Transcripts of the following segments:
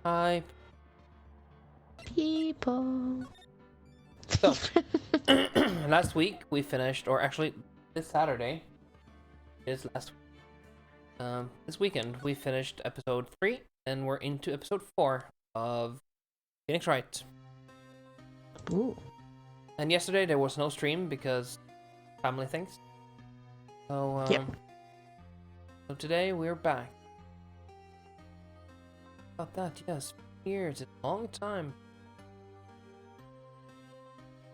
Hi. People. So, last week we finished, or actually this Saturday is last this weekend we finished episode 3 and we're into episode 4 of Phoenix Wright. Ooh. And yesterday there was no stream because family things. So, so today we're back. About that, yes. Years, it's a long time.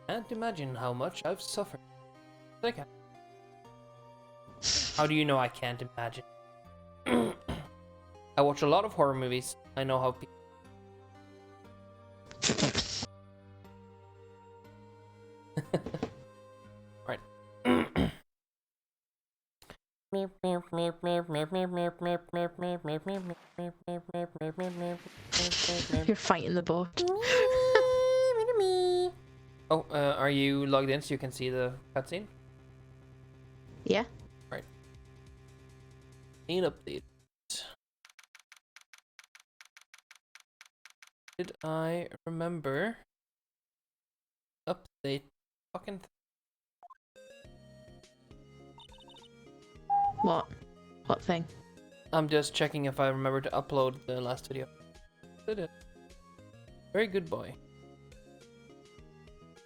Can't imagine how much I've suffered. I can't. How do you know I can't imagine? I watch a lot of horror movies. I know how people... Right. You're fighting the boat. Oh, are you logged in so you can see the cutscene? Yeah. Right. Ain't updated. Did I remember update fucking What? What thing? I'm just checking if I remember to upload the last video. Did it? Very good boy.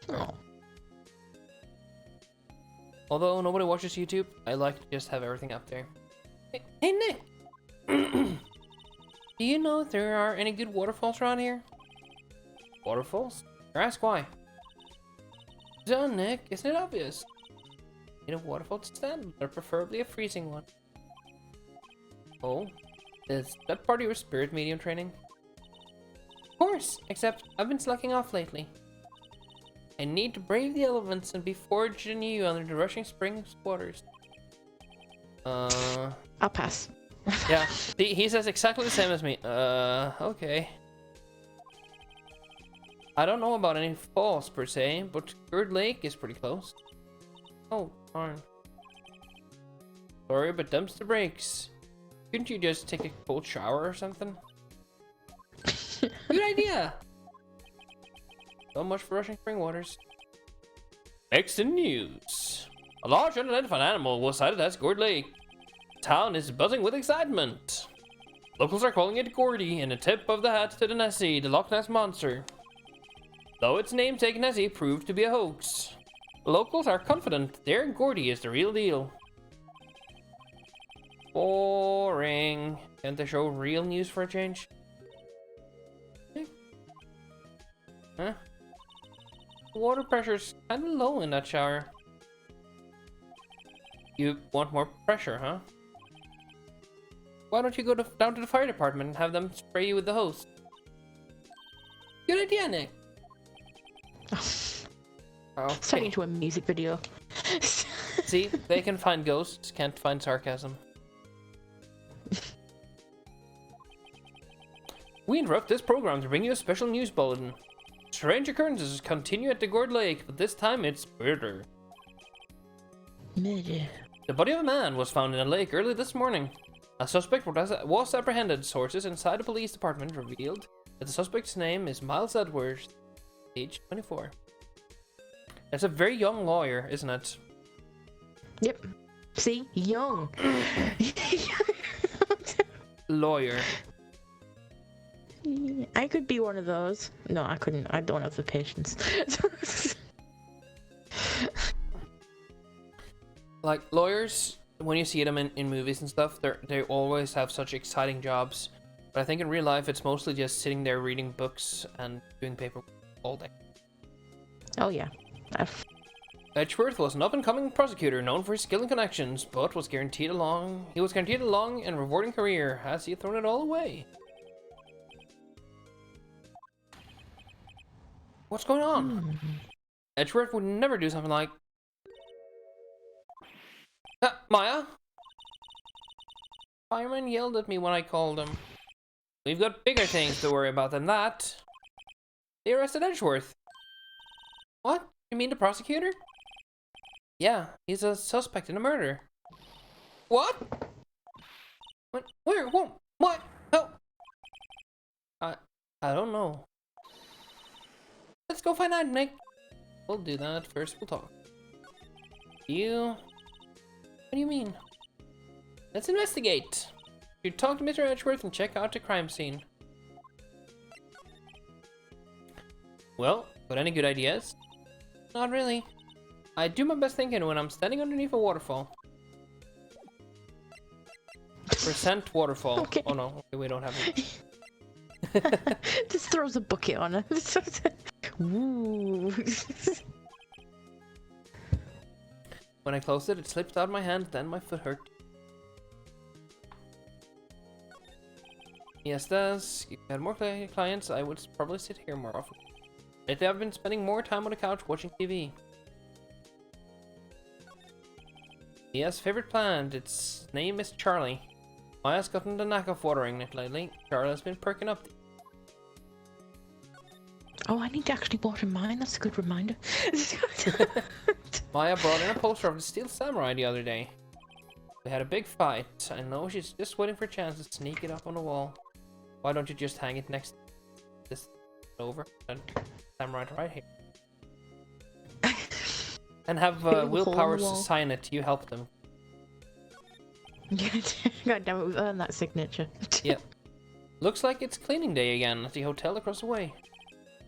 Oh. Although nobody watches YouTube, I like to just have everything up there. Hey Nick! Do you know if there are any good waterfalls around here? Waterfalls? Ask why. So Nick, isn't it obvious? Need a waterfall to stand, or preferably a freezing one. Oh? Is that part of your spirit medium training? Of course, except I've been slacking off lately. I need to brave the elements and be forged anew under the rushing springs waters. I'll pass. Yeah, he says exactly the same as me. Okay. I don't know about any falls per se, but Bird Lake is pretty close. Oh, darn. Sorry, but dumpster breaks. Couldn't you just take a cold shower or something? Good idea! So much for rushing spring waters. Next in news. A large unidentified animal was sighted at Gourd Lake. The town is buzzing with excitement. Locals are calling it Gordy in a tip of the hat to the Nessie, the Loch Ness Monster. Though its namesake Nessie proved to be a hoax. Locals are confident their Gordy is the real deal. Boring. Can't they show real news for a change? Huh? The water pressure's kinda low in that shower. You want more pressure, huh? Why don't you go down to the fire department and have them spray you with the hose? Good idea, Nick. Okay. It's turning into a music video. See, they can find ghosts, can't find sarcasm. We interrupt this program to bring you a special news bulletin. Strange occurrences continue at the Gourd Lake, but this time it's murder. Murder. The body of a man was found in a lake early this morning. A suspect was apprehended. Sources inside the police department revealed that the suspect's name is Miles Edwards, age 24. That's a very young lawyer, isn't it? Yep. See? Young. Lawyer. I could be one of those. No, I couldn't. I don't have the patience. Like, lawyers, when you see them in movies and stuff, they always have such exciting jobs. But I think in real life, it's mostly just sitting there reading books and doing paperwork all day. Oh, yeah. Edgeworth was an up-and-coming prosecutor known for his skill and connections, but he was guaranteed a long and rewarding career, as he had thrown it all away. What's going on? Edgeworth would never do something like... Maya? Fireman yelled at me when I called him. We've got bigger things to worry about than that. They arrested Edgeworth. What? You mean the prosecutor? Yeah, he's a suspect in a murder. What? What? Where? What? Oh. I don't know. Let's go find out, Nick. We'll do that. First, we'll talk. You... What do you mean? Let's investigate. You talk to Mr. Edgeworth and check out the crime scene. Well, got any good ideas? Not really. I do my best thinking when I'm standing underneath a waterfall. Percent waterfall. Okay. Oh no, okay, we don't have it. Just throws a bucket on it. Ooh. When I closed it, it slipped out of my hand, then my foot hurt. Yes, does. If you had more clients, I would probably sit here more often. Lately, I've been spending more time on the couch watching TV. Yes, favorite plant. Its name is Charlie. Maya's gotten the knack of watering it lately. Charlie's been perking up. Oh, I need to actually water mine. That's a good reminder. Maya brought in a poster of the Steel Samurai the other day. We had a big fight. I know she's just waiting for a chance to sneak it up on the wall. Why don't you just hang it next to this over and Samurai right here? And have Will Powers sign it. You help them. God damn it, we've earned that signature. Yep. Looks like it's cleaning day again at the hotel across the way.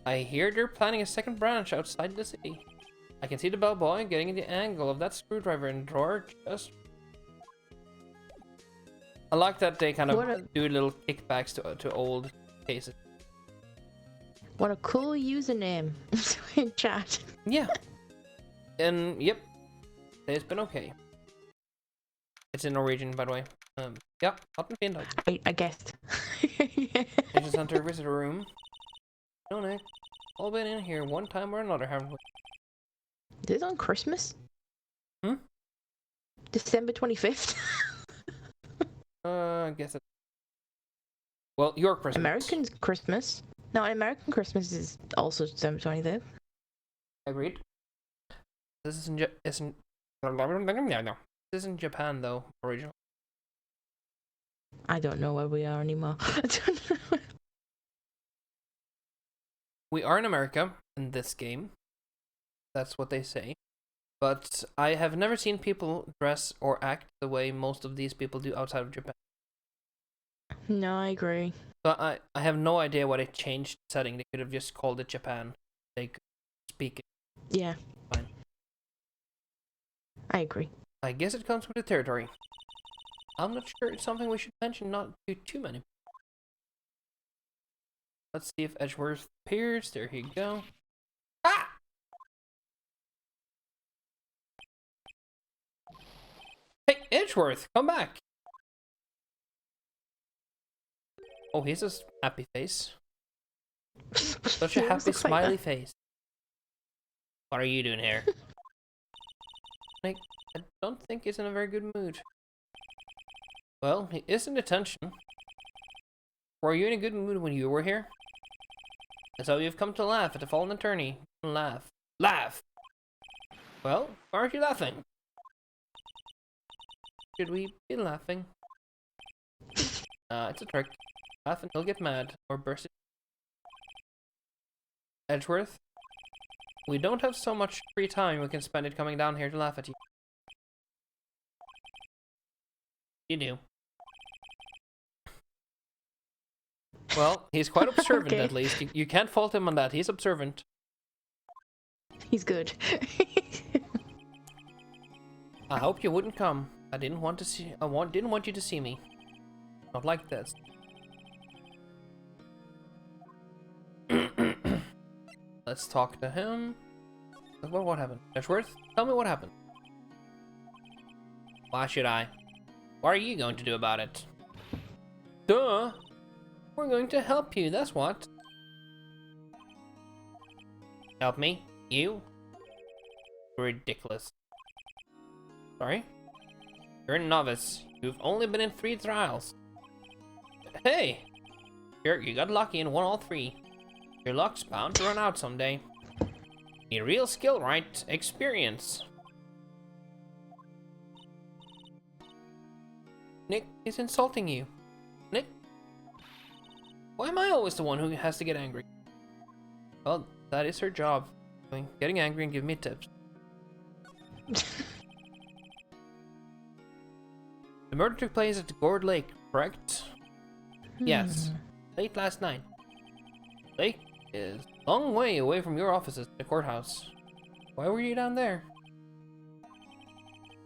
I hear they're planning a second branch outside the city. I can see the bellboy getting the angle of that screwdriver in the drawer just... I like that they kind of do little kickbacks to old cases. What a cool username in chat. Yeah. And, yep. It's been okay. It's in Norwegian, by the way. Yeah, not been done. I guessed. I just enter a visitor room. No, Nick. All been in here one time or another, haven't we? This is on Christmas? Hmm? December 25th? I guess it. Well, your Christmas. American Christmas. No, American Christmas is also December 25th. Agreed. This isn't This isn't Japan, though, original. I don't know where we are anymore. I don't know. We are in America in this game. That's what they say. But I have never seen people dress or act the way most of these people do outside of Japan. No, I agree. But I have no idea why they changed the setting. They could have just called it Japan. They could speak it. Yeah. Fine. I agree. I guess it comes with the territory. I'm not sure it's something we should mention, not to too many. Let's see if Edgeworth appears. There you go. Ah! Hey, Edgeworth, come back! Oh, he's a happy face. Such a happy, smiley face. What are you doing here? I don't think he's in a very good mood. Well, he is in detention. Were you in a good mood when you were here? And so you've come to laugh at the fallen attorney. Laugh. Laugh! Well, why aren't you laughing? Should we be laughing? It's a trick. Laugh and he'll get mad, or burst it. Edgeworth, we don't have so much free time we can spend it coming down here to laugh at you. You do. Well, he's quite observant Okay. at least. You can't fault him on that. He's observant. He's good. I hope you wouldn't come. I didn't want to see. Didn't want you to see me. Not like this. Let's talk to him. What happened? Edgeworth, tell me what happened. Why should I? What are you going to do about it? Duh! We're going to help you, that's what. Help me? You? Ridiculous. Sorry? You're a novice. You've only been in 3 trials. Hey! You got lucky and won all 3. Your luck's bound to run out someday. Need real skill, right? Experience. Nick is insulting you. Nick? Why am I always the one who has to get angry? Well, that is her job. Getting angry and giving me tips. The murder took place at the Gourd Lake, correct? Yes. Late last night. Lake is a long way away from your offices at the courthouse. Why were you down there?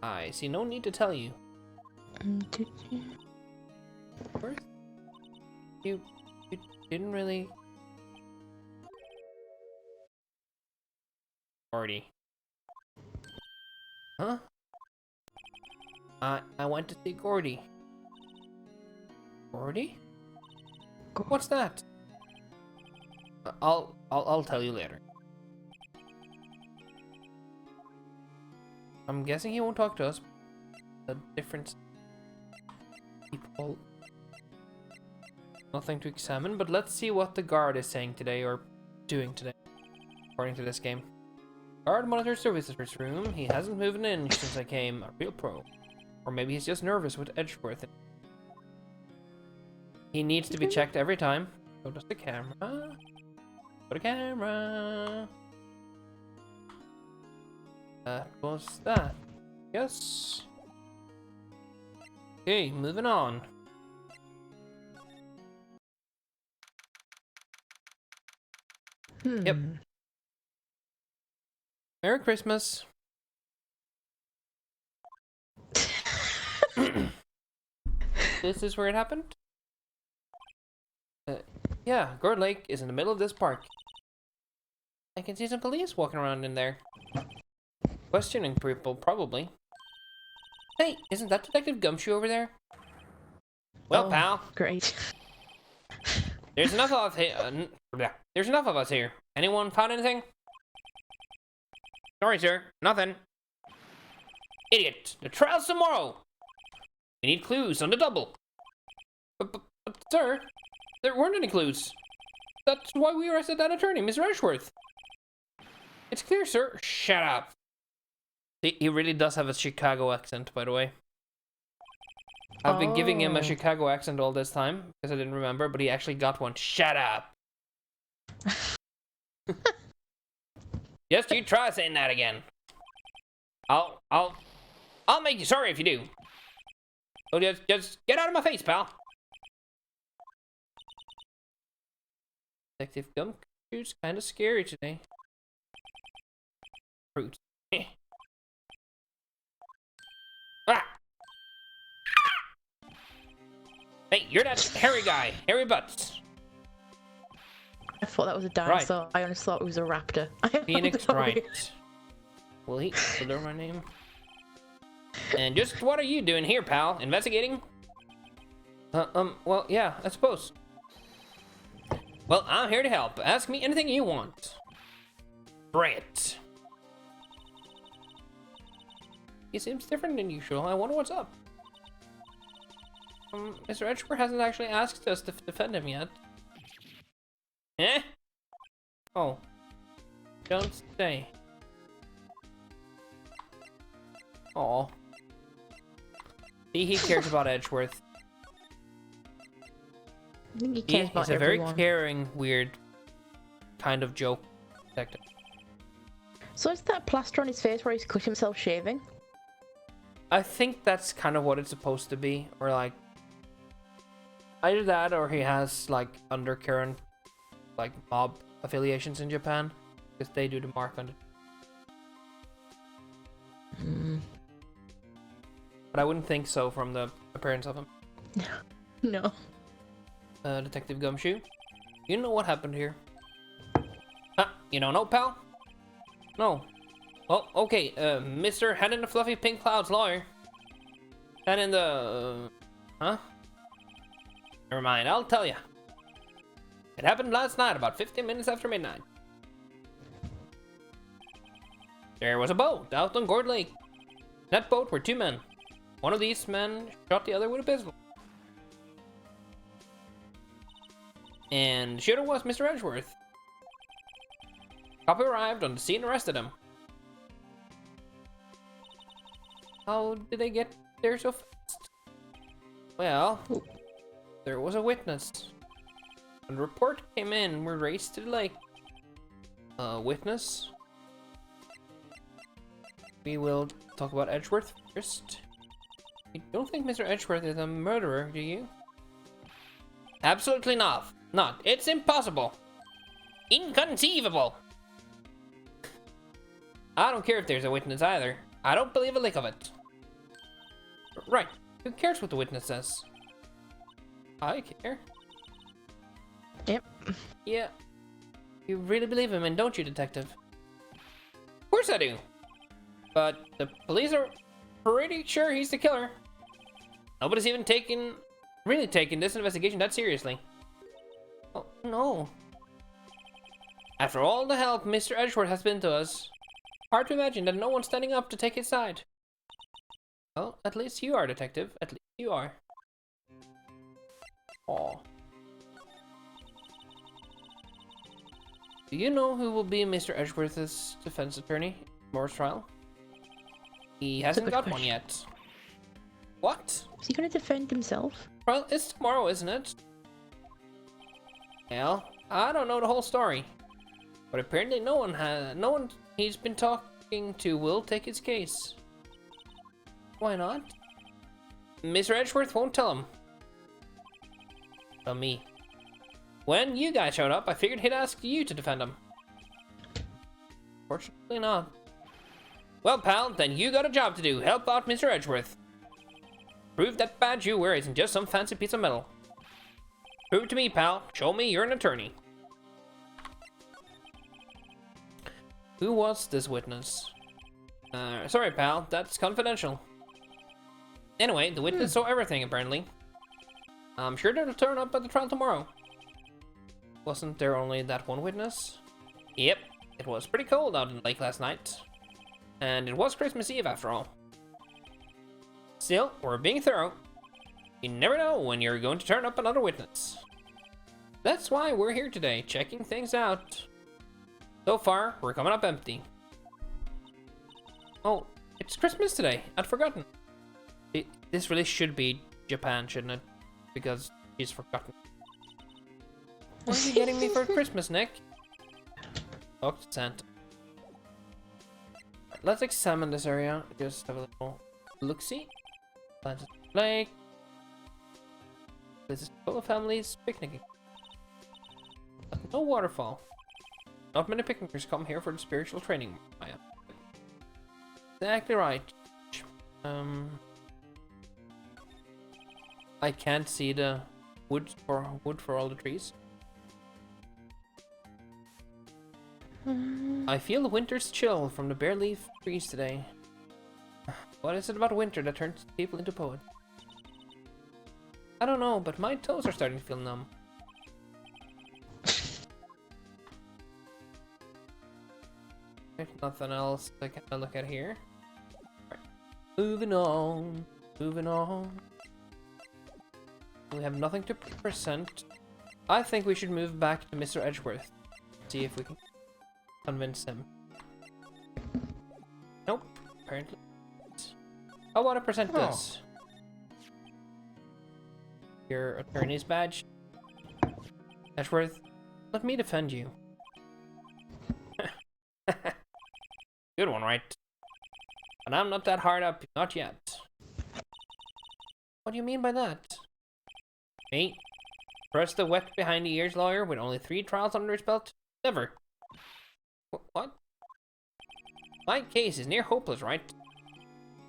I see no need to tell you. Where? You didn't really... Gordy. Huh? I went to see Gordy. Gordy? What's that? I'll tell you later. I'm guessing he won't talk to us. The different people. Nothing to examine, but let's see what the guard is saying today or doing today, according to this game. Guard monitors the visitor's room. He hasn't moved in since I came. A real pro. Or maybe he's just nervous with Edgeworth. He needs to be checked every time. So does the camera. Put a camera. That was that. Yes. Okay, moving on. Yep. Merry Christmas. This is where it happened? Yeah, Gourd Lake is in the middle of this park. I can see some police walking around in there. Questioning people, probably. Hey, isn't that Detective Gumshoe over there? Well, pal. Great. There's enough of us here. There's enough of us here. Anyone found anything? Sorry, sir. Nothing. Idiot. The trial's tomorrow. We need clues on the double. But, sir, there weren't any clues. That's why we arrested that attorney, Mr. Ashworth. It's clear, sir. Shut up. He really does have a Chicago accent, by the way. I've been giving him a Chicago accent all this time, because I didn't remember, but he actually got one. Shut up. Just you try saying that again. I'll make you sorry if you do. Oh, just get out of my face, pal. Detective Gumshoe's kind of scary today. Fruit. Ah! Hey, you're that hairy guy, hairy butts. I thought that was a dinosaur. Right. I honestly thought it was a raptor. Phoenix Wright. Will he deliver my name? And just what are you doing here, pal? Investigating? Well, yeah, I suppose. Well, I'm here to help. Ask me anything you want. Great. He seems different than usual. I wonder what's up. Mr. Edgeworth hasn't actually asked us to defend him yet. Eh? Oh. Don't stay. Aw. See, he cares about Edgeworth. I think he cares about He's a very everyone. caring, weird kind of joke detective. So is that plaster on his face where he's cut himself shaving? I think that's kind of what it's supposed to be, or like either that or he has like undercurrent like mob affiliations in Japan because they do the mark on it. But I wouldn't think so from the appearance of him. No. Detective Gumshoe, you know what happened here? Huh? You don't know, pal? No. Oh, okay. Mr. Head in the Fluffy Pink Cloud's lawyer. Head in the... huh? Never mind, I'll tell you. It happened last night, about 15 minutes after midnight. There was a boat out on Gourd Lake. In that boat were two men. One of these men shot the other with a pistol. And the shooter was Mr. Edgeworth. Cop arrived on the scene and arrested him. How did they get there so fast? Well, there was a witness. When the report came in, we raced to the lake. Witness. We will talk about Edgeworth first. You don't think Mr. Edgeworth is a murderer, do you? Absolutely not. Not. It's impossible. Inconceivable. I don't care if there's a witness either. I don't believe a lick of it. Right. Who cares what the witness says? I care. Yep. Yeah. You really believe him, and don't you, detective? Of course I do. But the police are pretty sure he's the killer. Nobody's even really taking this investigation that seriously. Oh, no. After all the help Mr. Edgeworth has been to us, hard to imagine that no one's standing up to take his side. Well, at least you are, detective. At least you are. Aw. Do you know who will be Mr. Edgeworth's defense attorney in tomorrow's trial? He hasn't got one yet. What? Is he going to defend himself? Well, it's tomorrow, isn't it? Well, I don't know the whole story. But apparently no one he's been talking to will take his case. Why not? Mr. Edgeworth won't tell him. Tell me. When you guys showed up, I figured he'd ask you to defend him. Fortunately not. Well, pal, then you got a job to do. Help out Mr. Edgeworth. Prove that badge you wear isn't just some fancy piece of metal. Prove it to me, pal. Show me you're an attorney. Who was this witness? Sorry, pal. That's confidential. Anyway, the witness saw everything, apparently. I'm sure they'll turn up at the trial tomorrow. Wasn't there only that one witness? Yep. It was pretty cold out in the lake last night. And it was Christmas Eve, after all. Still, we're being thorough. You never know when you're going to turn up another witness. That's why we're here today, checking things out. So far, we're coming up empty. Oh, it's Christmas today. I'd forgotten. This really should be Japan, shouldn't it? Because she's forgotten. What are you getting me for Christmas, Nick? Talk to Santa. Let's examine this area. Just have a little look-see. Lake. This is full of families picnicking. But no waterfall. Not many picnickers come here for the spiritual training. Exactly right. I can't see the wood for all the trees. I feel the winter's chill from the bare leaf trees today. What is it about winter that turns people into poets? I don't know, but my toes are starting to feel numb. There's nothing else I can look at here. Right. Moving on. Moving on. We have nothing to present. I think we should move back to Mr. Edgeworth. See if we can convince him. Nope, apparently. How about I present this? Your attorney's badge. Edgeworth, let me defend you. Good one, right? But I'm not that hard up, not yet. What do you mean by that? Me? Trust the wet behind the ears lawyer with only 3 trials under his belt? Never. What? My case is near hopeless, right?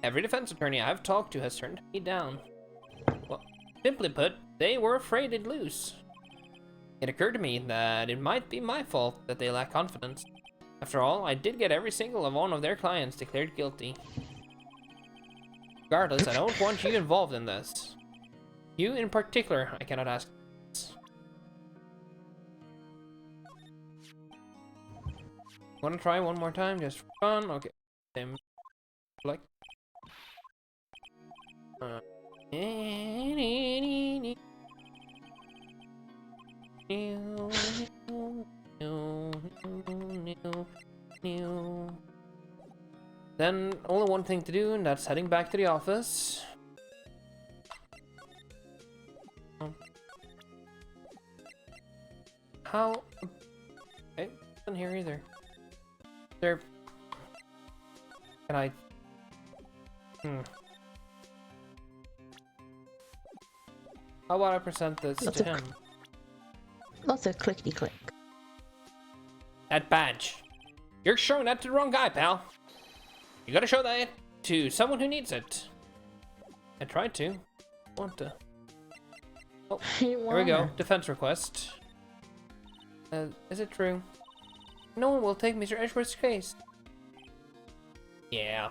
Every defense attorney I've talked to has turned me down. Well, simply put, they were afraid they'd lose. It occurred to me that it might be my fault that they lack confidence. After all, I did get every single one of their clients declared guilty. Regardless, I don't want you involved in this. You in particular, I cannot ask. Want to try one more time, just for fun? Okay. Same. Like. Then only one thing to do, and that's heading back to the office. how... Okay, nothing here either. There... Can I... How about I present this to him? Lots of clickety-click. That badge. You're showing that to the wrong guy, pal. You gotta show that to someone who needs it. I tried to. Want to. Oh, here we go. Defense request. Is it true? No one will take Mr. Edgeworth's case. Yeah.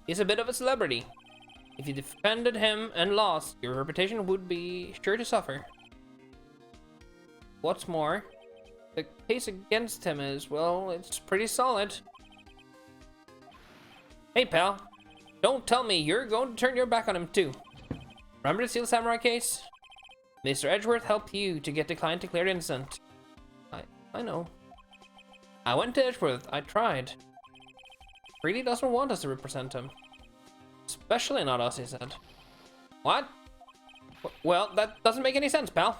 He's a bit of a celebrity. If you defended him and lost, your reputation would be sure to suffer. What's more, the case against him is, well, it's pretty solid. Hey, pal. Don't tell me you're going to turn your back on him, too. Remember the Steel Samurai case? Mr. Edgeworth helped you to get the client declared innocent. I know. I went to Edgeworth. I tried. Really doesn't want us to represent him. Especially not us, he said. What? Well, that doesn't make any sense, pal.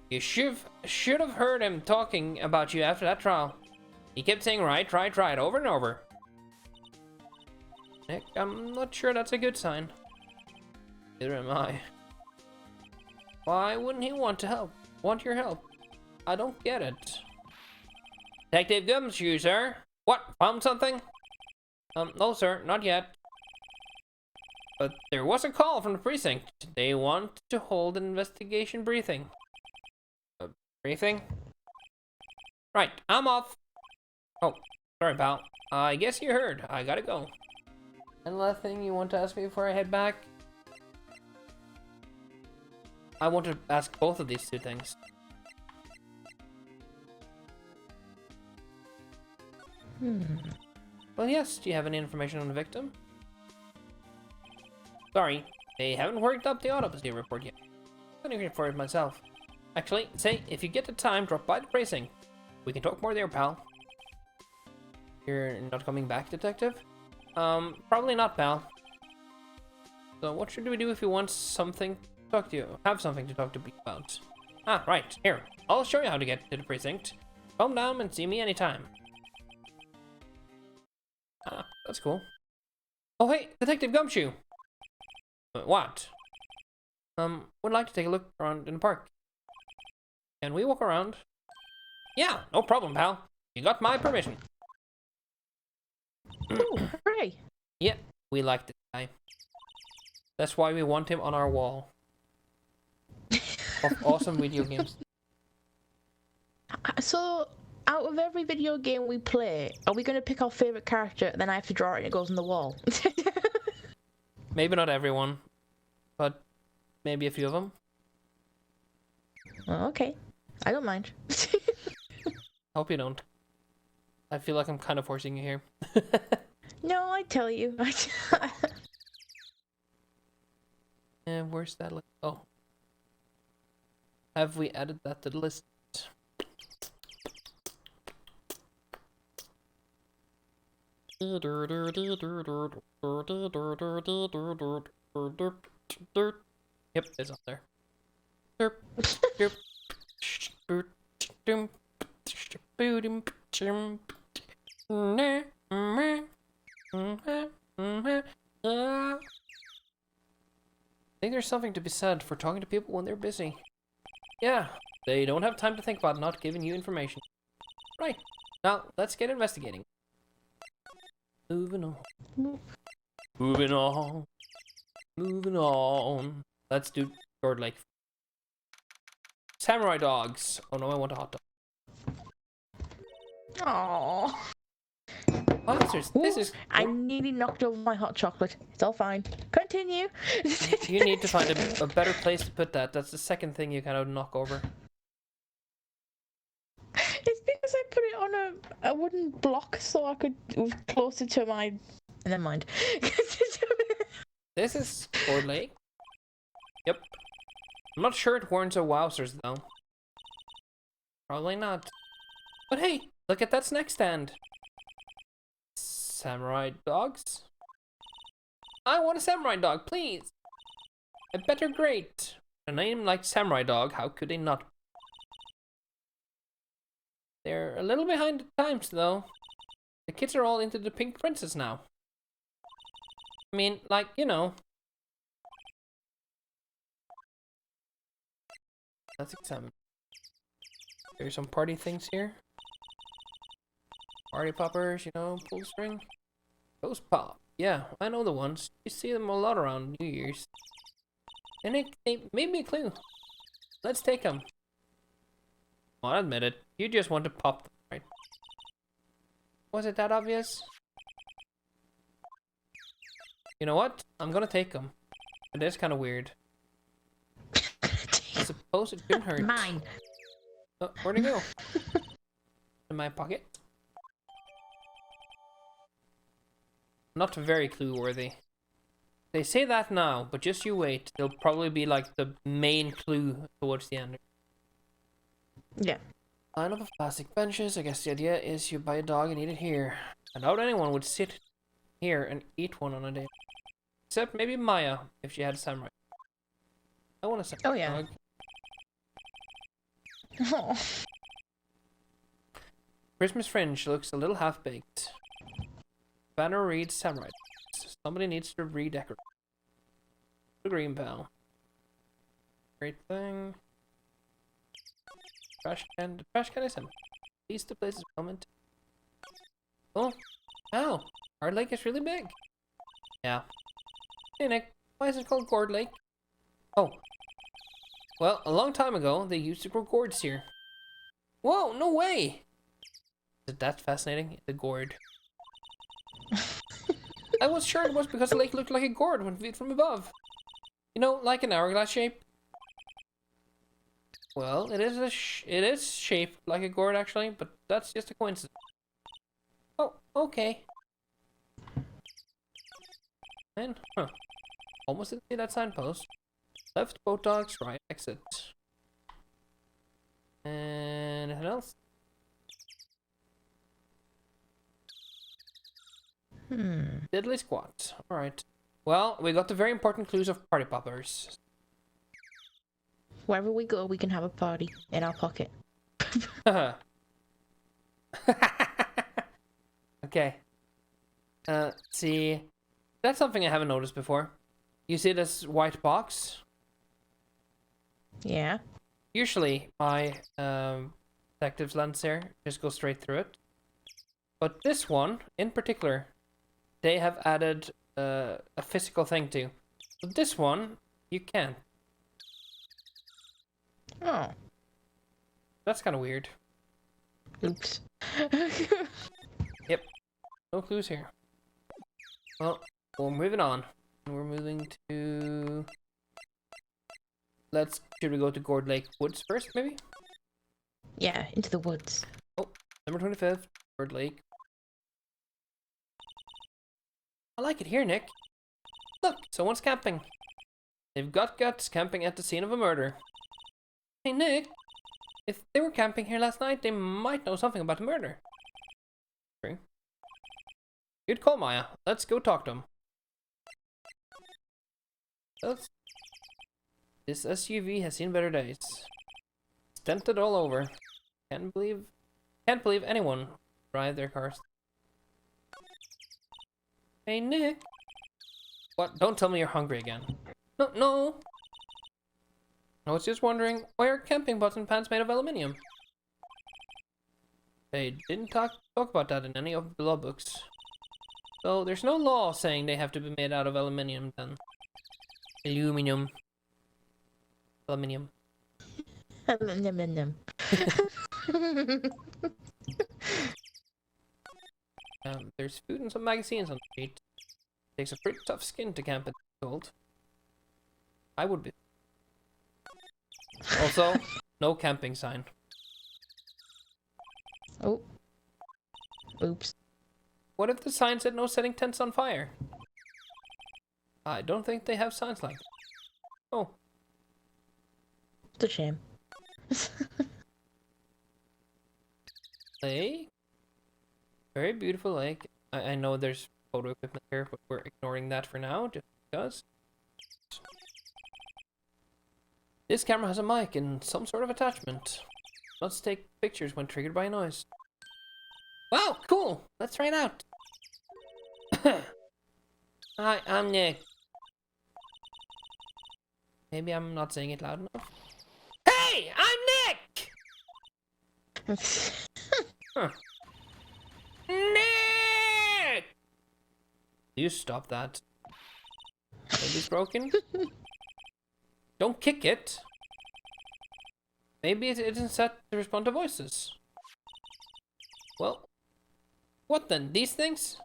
You should have heard him talking about you after that trial. He kept saying right, over and over. Nick, I'm not sure that's a good sign. Neither am I. Why wouldn't he want to help? Want your help? I don't get it. Detective Gumshoe, sir. What? Found something? No, sir, not yet. But there was a call from the precinct. They want to hold an investigation briefing. A briefing? Right, I'm off. Oh, sorry, pal. I guess you heard. I gotta go. And last thing you want to ask me before I head back? I want to ask both of these two things. Well, yes. Do you have any information on the victim? Sorry, they haven't worked up the autopsy report yet. I'm gonna for it myself. Actually, say, if you get the time, drop by the precinct. We can talk more there, pal. You're not coming back, detective? Probably not, pal. So what should we do if you want something to talk to you? Have something to talk to me about? Ah, right. Here, I'll show you how to get to the precinct. Calm down and see me anytime. Ah, that's cool. Oh, hey, Detective Gumshoe. What? Would like to take a look around in the park. Can we walk around? Yeah, no problem, pal. You got my permission. Oh, hooray! Yeah, we like this guy. That's why we want him on our wall of awesome video games. So, out of every video game we play, are we going to pick our favorite character, then I have to draw it and it goes on the wall? Maybe not everyone, but maybe a few of them. Oh, okay, I don't mind. Hope you don't. I feel like I'm kind of forcing you here. No, I tell you. And where's that list? Oh. Have we added that to the list? Yep, it's up there. I think there's something to be said for talking to people when they're busy. Yeah, they don't have time to think about not giving you information. Right, now let's get investigating. Moving on. Moving on. Moving on. Let's do Sword Lake. Samurai dogs. Oh no, I want a hot dog. Aww. Monsters, this is... I nearly knocked over my hot chocolate. It's all fine. Continue. You need to find a better place to put that. That's the second thing you kind of knock over. It's because I put it on a wooden block so I could move closer to my... Never mind. This is Sword Lake. Yep. I'm not sure it warrants a wowzers though. Probably not. But hey, look at that snack stand. Samurai dogs? I want a samurai dog, please. A better great. A name like Samurai Dog, how could they not? They're a little behind the times, though. The kids are all into the Pink Princess now. I mean, like, you know. Let's examine. There's some party things here. Party poppers, you know, pull the string. Ghost pop. Yeah, I know the ones. You see them a lot around New Year's. And they made me a clue. Let's take them. I'll admit it. You just want to pop them, right? Was it that obvious? You know what? I'm gonna take them. It is kind of weird. I suppose it couldn't hurt. Mine. Oh, where'd it go? In my pocket. Not very clue-worthy. They say that now, but just you wait. They'll probably be like the main clue towards the end. Yeah. Line of plastic benches. I guess the idea is you buy a dog and eat it here. I doubt anyone would sit here and eat one on a day. Except maybe Maya, if she had a samurai. I want a samurai Oh, yeah. dog. Oh. Christmas fringe looks a little half-baked. Banner reads samurai. Somebody needs to redecorate. The green bell. Great thing. Trash can. The trash can is empty. These two places moment. Oh, wow. Our lake is really big. Yeah. Hey Nick, why is it called Gourd Lake? Oh. Well, a long time ago, they used to grow gourds here. Whoa, no way! Is that fascinating? The gourd. I was sure it was because the lake looked like a gourd when viewed from above. You know, like an hourglass shape. Well, it is shaped like a gourd actually, but that's just a coincidence. Oh, okay. And almost didn't see that signpost. Left boat docks, right exit. Anything else? Diddly squat. Alright. Well, we got the very important clues of party poppers. Wherever we go, we can have a party in our pocket. Okay. See. That's something I haven't noticed before. You see this white box? Yeah. Usually, my detective's lens here just goes straight through it. But this one, in particular, they have added a physical thing to. But this one, you can't. Oh. That's kind of weird. Oops. Yep. No clues here. Well, we're moving on. We're moving to... Should we go to Gourd Lake Woods first, maybe? Yeah, into the woods. Oh, November 25th, Gourd Lake. I like it here, Nick. Look, someone's camping. They've got guts camping at the scene of a murder. Hey, Nick. If they were camping here last night, they might know something about the murder. True. Good call, Maya. Let's go talk to them. This SUV has seen better days. Stented all over. Can't believe anyone drive their cars. Hey, Nick. What? Don't tell me you're hungry again. No. I was just wondering, why are camping pots and pans made of aluminium? They didn't talk about that in any of the law books. So there's no law saying they have to be made out of aluminium then. Aluminium. There's food and some magazines on the street. Takes a pretty tough skin to camp in the cold. I would be. Also, no camping sign. Oh. Oops. What if the sign said no setting tents on fire? I don't think they have signs like that. Oh. It's a shame. Lake. Very beautiful lake. I know there's photo equipment here, but we're ignoring that for now, just because. This camera has a mic and some sort of attachment. Let's take pictures when triggered by a noise. Wow, cool. Let's try it out. Hi, I'm Nick. Maybe I'm not saying it loud enough. Hey, I'm Nick! Huh. Nick! You stop that. Maybe it's broken? Don't kick it. Maybe it isn't set to respond to voices. Well, what then? These things?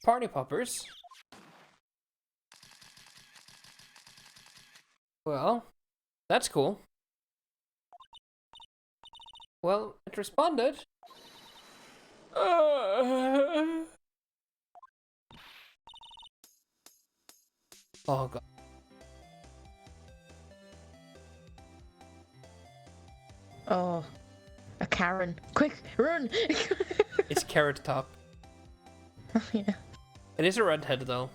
Party poppers? Well, that's cool. Well, it responded. Oh god. Oh, a Karen. Quick, run! It's Carrot Top. Yeah. It is a redhead though.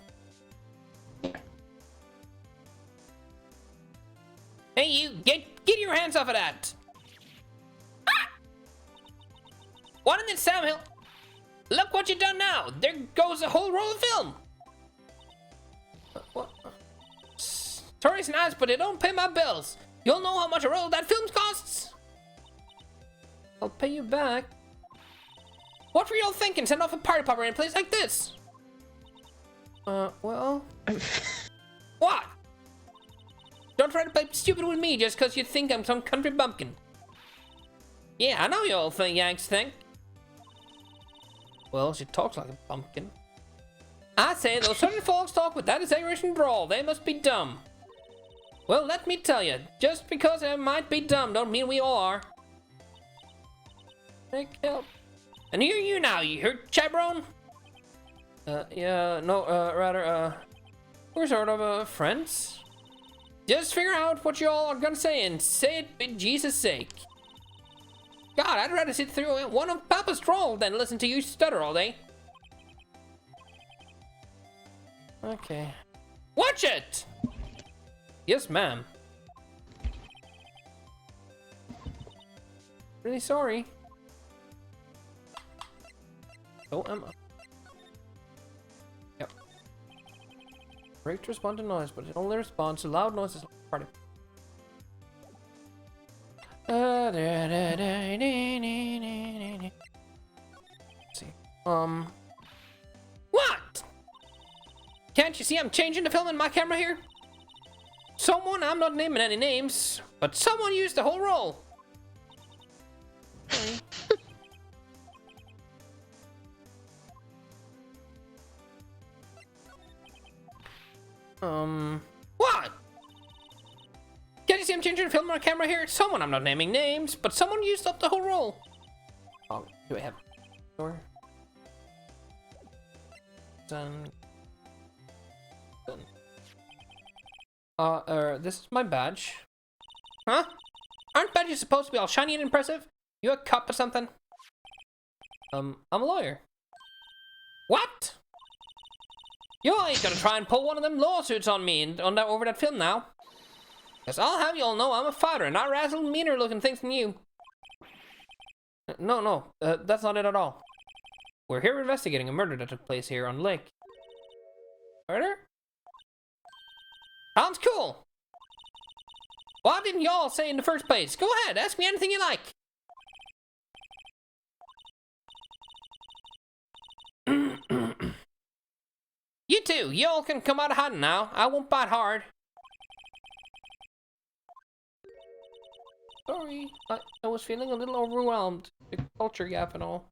Hey you, get your hands off of that! Ah! What in the Sam Hill? Look what you've done now! There goes a whole roll of film! What? Story's nice, but they don't pay my bills. You'll know how much a roll of that film costs? I'll pay you back. What were y'all thinking? Send off a party popper in a place like this? Well... What? Don't try to play stupid with me just because you think I'm some country bumpkin. Yeah, I know you all think Yanks think. Well, she talks like a pumpkin. I say those southern folks talk with that exaggeration drawl. They must be dumb. Well, let me tell you, just because I might be dumb don't mean we all are. Nick, help. And here you now, you heard, chaperone? Yeah, no, rather, we're sort of, friends. Just figure out what y'all are gonna say and say it in Jesus' sake. God, I'd rather sit through one of Papa's drawl than listen to you stutter all day. Okay. Watch it! Yes, ma'am. Really sorry. So am I. Yep. Break to respond to noise, but it only responds to loud noises. Party. Let's see. What? Can't you see I'm changing the film in my camera here? Someone, I'm not naming any names, but someone used the whole roll. What? Can't you see I'm changing the film on my camera here? Someone, I'm not naming names, but someone used up the whole roll. Oh, do I have door? Done. Done. This is my badge. Huh? Aren't badges supposed to be all shiny and impressive? You a cop or something? I'm a lawyer. What? You ain't gonna try and pull one of them lawsuits on me and over that film now. Cause I'll have you all know I'm a fighter and I razzle meaner looking things than you. No, that's not it at all. We're here investigating a murder that took place here on the lake. Murder? Sounds cool. Why didn't y'all say in the first place? Go ahead, ask me anything you like. You two, y'all can come out of hiding now. I won't bite hard. Sorry, I was feeling a little overwhelmed. The culture gap and all.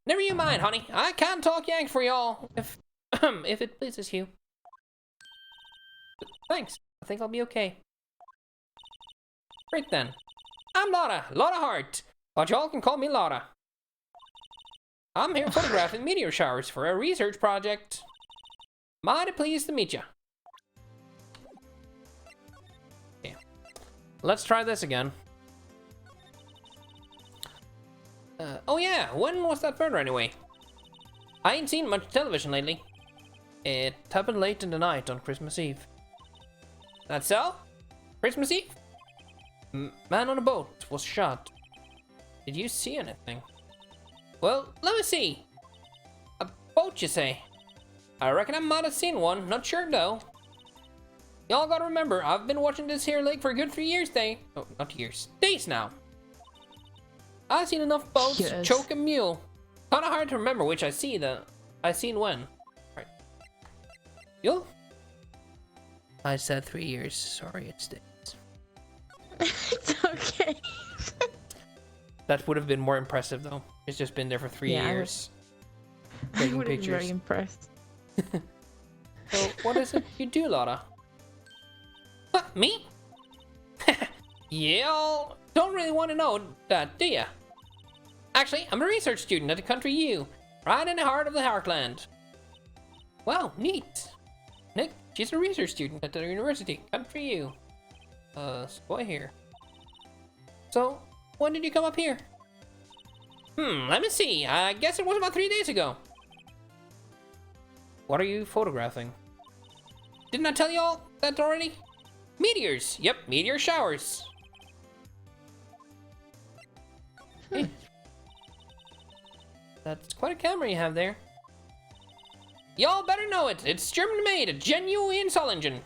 Never you mind, honey. I can talk Yank for y'all, if it pleases you. Thanks. I think I'll be okay. Great then. I'm Lotta Hart, but y'all can call me Lotta. I'm here photographing meteor showers for a research project. Mighty pleased to meet ya. Okay. Let's try this again. Oh yeah, when was that murder anyway? I ain't seen much television lately. It happened late in the night on Christmas Eve. That's so? Christmas Eve? Man on a boat was shot. Did you see anything? Well, let me see. A boat, you say? I reckon I might have seen one. Not sure, though. Y'all gotta remember, I've been watching this here lake for a good 3 years, Oh, not years. Days now. I've seen enough boats to choke a mule. Kinda hard to remember which I seen when. Right. Mule? I said 3 years. Sorry, it's days. It's okay. That would have been more impressive, though. It's just been there for 3 years. I would have been very impressed. So, what is it you do, Lotta? What, me? Y'all don't really want to know that, do ya? Actually, I'm a research student at the Country U, right in the heart of the Heartland. Wow, neat. Nick, she's a research student at the university, Country U. Boy here. So, when did you come up here? Let me see. I guess it was about 3 days ago. What are you photographing? Didn't I tell y'all that already? Meteors. Yep, meteor showers. Hey. That's quite a camera you have there. Y'all better know it. It's German made, a genuine Sol engine.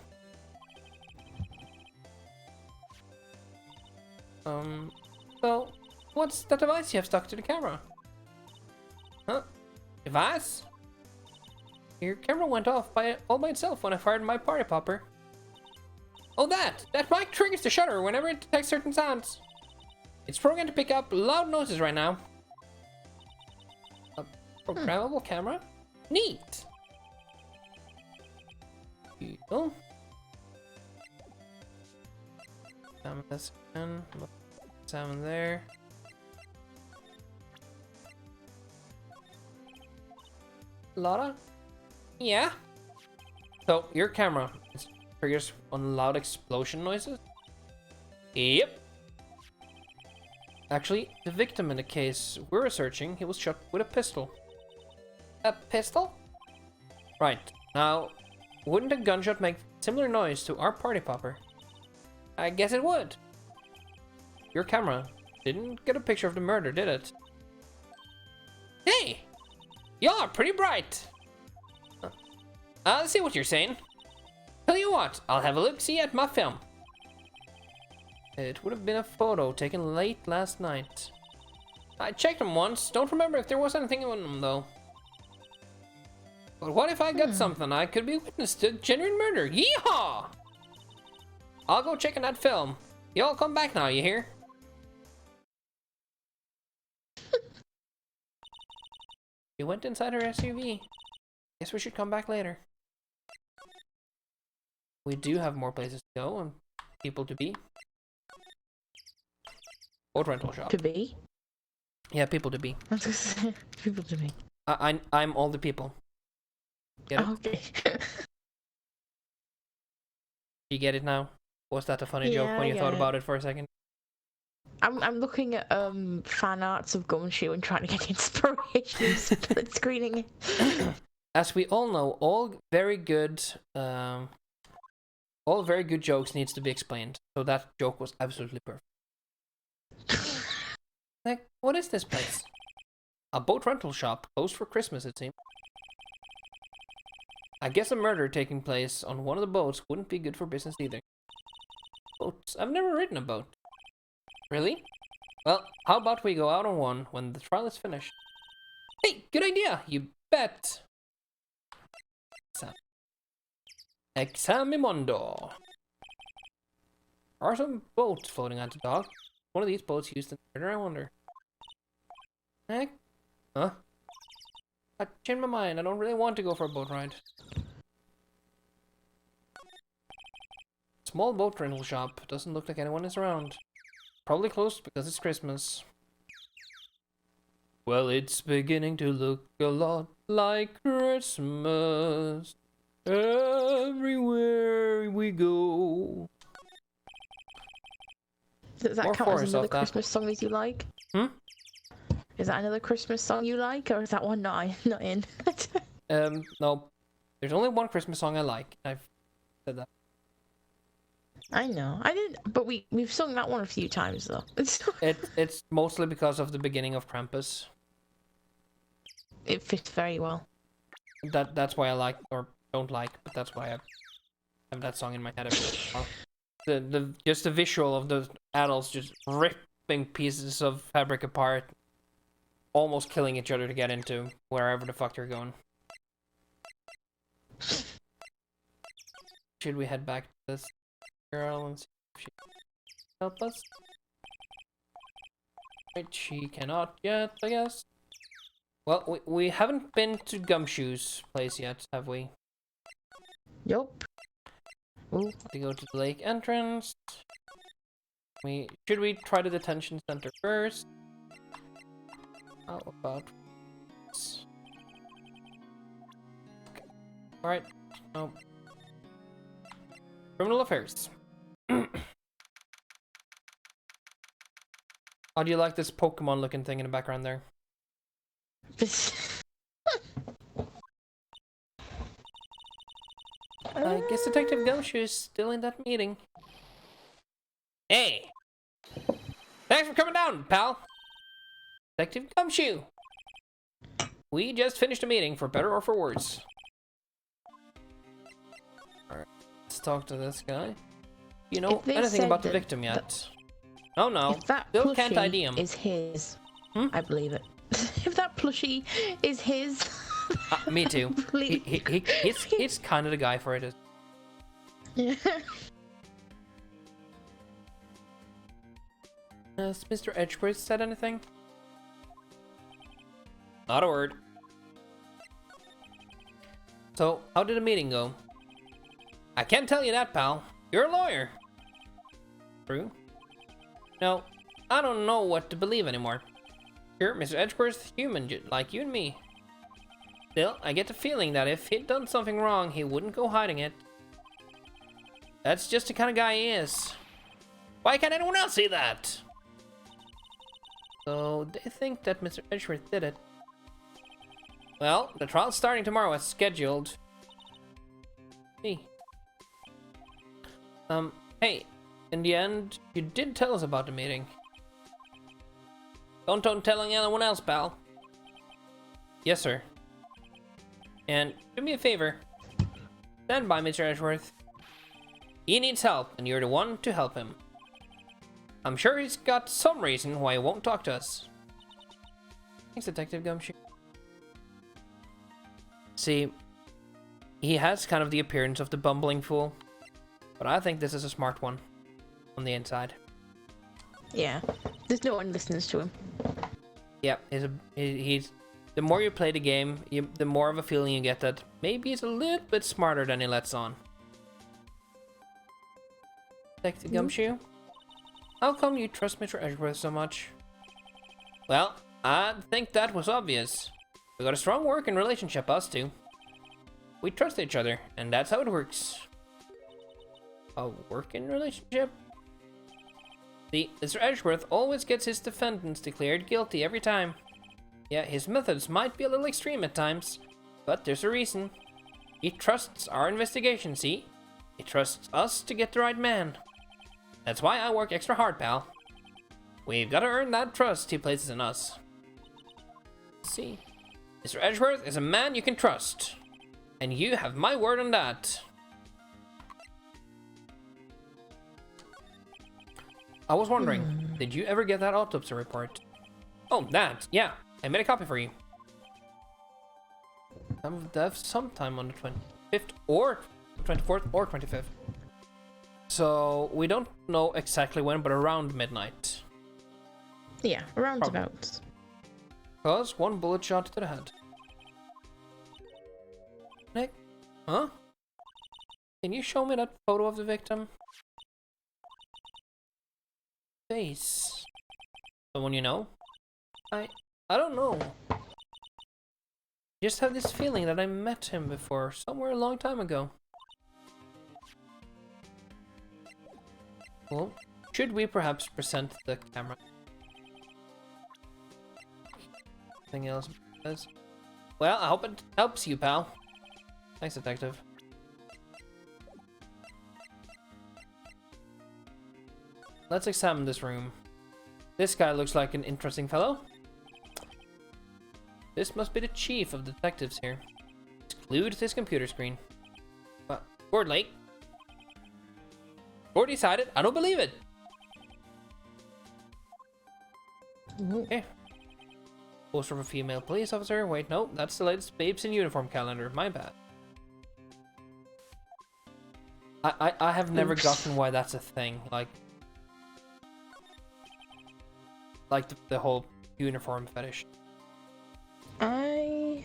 So, what's that device you have stuck to the camera? Huh? Device? Your camera went off all by itself when I fired my party popper. Oh, that mic triggers the shutter whenever it detects certain sounds. It's programmed to pick up loud noises right now. A programmable camera? Neat. Cool. Examine this again. Examine there. Lotta? Yeah? So, your camera triggers on loud explosion noises? Yep. Actually, the victim in the case we're researching, he was shot with a pistol. A pistol? Right. Now, wouldn't a gunshot make similar noise to our party popper? I guess it would. Your camera didn't get a picture of the murder, did it? Hey! Y'all are pretty bright! I'll see what you're saying. Tell you what, I'll have a look-see at my film. It would have been a photo taken late last night. I checked them once, don't remember if there was anything on them though. But what if I got something I could be witness to genuine murder? Yeehaw! I'll go check on that film. Y'all come back now, you hear? You went inside her SUV. Guess we should come back later. We do have more places to go and people to be. Boat rental shop. To be? Yeah, people to be. I was gonna say, people to be. I'm all the people. Get it? Okay. You get it now? Was that a funny joke when you thought about it for a second? I'm looking at fan arts of Gumshoe and trying to get inspiration for screening. As we all know, all very good jokes needs to be explained. So that joke was absolutely perfect. Like, what is this place? A boat rental shop, closed for Christmas, it seems. I guess a murder taking place on one of the boats wouldn't be good for business either. Boats? I've never ridden a boat. Really? Well, how about we go out on one when the trial is finished? Hey, good idea! You bet! Examimondo. Are some boats floating at the dock? One of these boats used in murder, I wonder. Heck? Huh? I changed my mind. I don't really want to go for a boat ride. Small boat rental shop. Doesn't look like anyone is around. Probably closed because it's Christmas. Well, it's beginning to look a lot like Christmas. Everywhere we go. Does that count as another Christmas song that you like? Is that another Christmas song you like, or is that one not in? No. There's only one Christmas song I like. I've said that. I know. I did, but we've sung that one a few times though. It's mostly because of the beginning of Krampus. It fits very well. That's why I like, or don't like, but that's why I have that song in my head every while. Just the visual of the adults just ripping pieces of fabric apart, almost killing each other to get into wherever the fuck they're going. Should we head back to this girl and see if she can help us? Right, she cannot yet, I guess. Well, we haven't been to Gumshoe's place yet, have we? Nope. Ooh. We go to the lake entrance. Should we try the detention center first? How about this? Okay. Alright. No. Criminal affairs. How do you like this Pokemon looking thing in the background there? I guess Detective Gumshoe is still in that meeting. Hey! Thanks for coming down, pal! Detective Gumshoe! We just finished a meeting, for better or for worse. Alright, let's talk to this guy. You know anything about the victim yet? Oh no, if that still can't ID him. Is his. I believe it. If that plushie is his... Me too. He's kind of the guy for it. Yeah. Has Mr. Edgeworth said anything? Not a word. So, how did the meeting go? I can't tell you that, pal. You're a lawyer. True. No, I don't know what to believe anymore. Sure, Mr. Edgeworth's human, like you and me. Still, I get the feeling that if he'd done something wrong, he wouldn't go hiding it. That's just the kind of guy he is. Why can't anyone else see that? So, they think that Mr. Edgeworth did it. Well, the trial's starting tomorrow as scheduled. See. Hey, in the end, you did tell us about the meeting. Don't tell anyone else, pal. Yes, sir. And do me a favor. Stand by, Mr. Edgeworth. He needs help, and you're the one to help him. I'm sure he's got some reason why he won't talk to us. Thanks, Detective Gumshoe. See, he has kind of the appearance of the bumbling fool, but I think this is a smart one on the inside. Yeah, there's no one listens to him. Yeah, he's the more you play the game, the more of a feeling you get that maybe he's a little bit smarter than he lets on. Detective Gumshoe? How come you trust Mr. Edgeworth so much? Well, I think that was obvious. We got a strong working relationship, us two. We trust each other, and that's how it works. A working relationship? See, Mr. Edgeworth always gets his defendants declared guilty every time. Yeah, his methods might be a little extreme at times, but there's a reason. He trusts our investigation, see? He trusts us to get the right man. That's why I work extra hard, pal. We've got to earn that trust he places in us. See, Mr. Edgeworth is a man you can trust, and you have my word on that. I was wondering, did you ever get that autopsy report? Oh, that, yeah, I made a copy for you. That's sometime on the 25th or 24th or 25th. So, we don't know exactly when, but around midnight. Yeah, around about. Cause one bullet shot to the head. Nick? Huh? Can you show me that photo of the victim? Face. Someone you know? I don't know. Just have this feeling that I met him before, somewhere a long time ago. Well, should we perhaps present the camera? Anything else? Well, I hope it helps you, pal. Thanks, Detective. let's examine this room. This guy looks like an interesting fellow. This must be the chief of detectives here. He's glued to his computer screen. Board late. Board decided. I don't believe it. Okay. Poster of a female police officer. Wait, no, that's the latest Babes in Uniform calendar. My bad. I have never gotten why that's a thing. Like the whole uniform fetish. I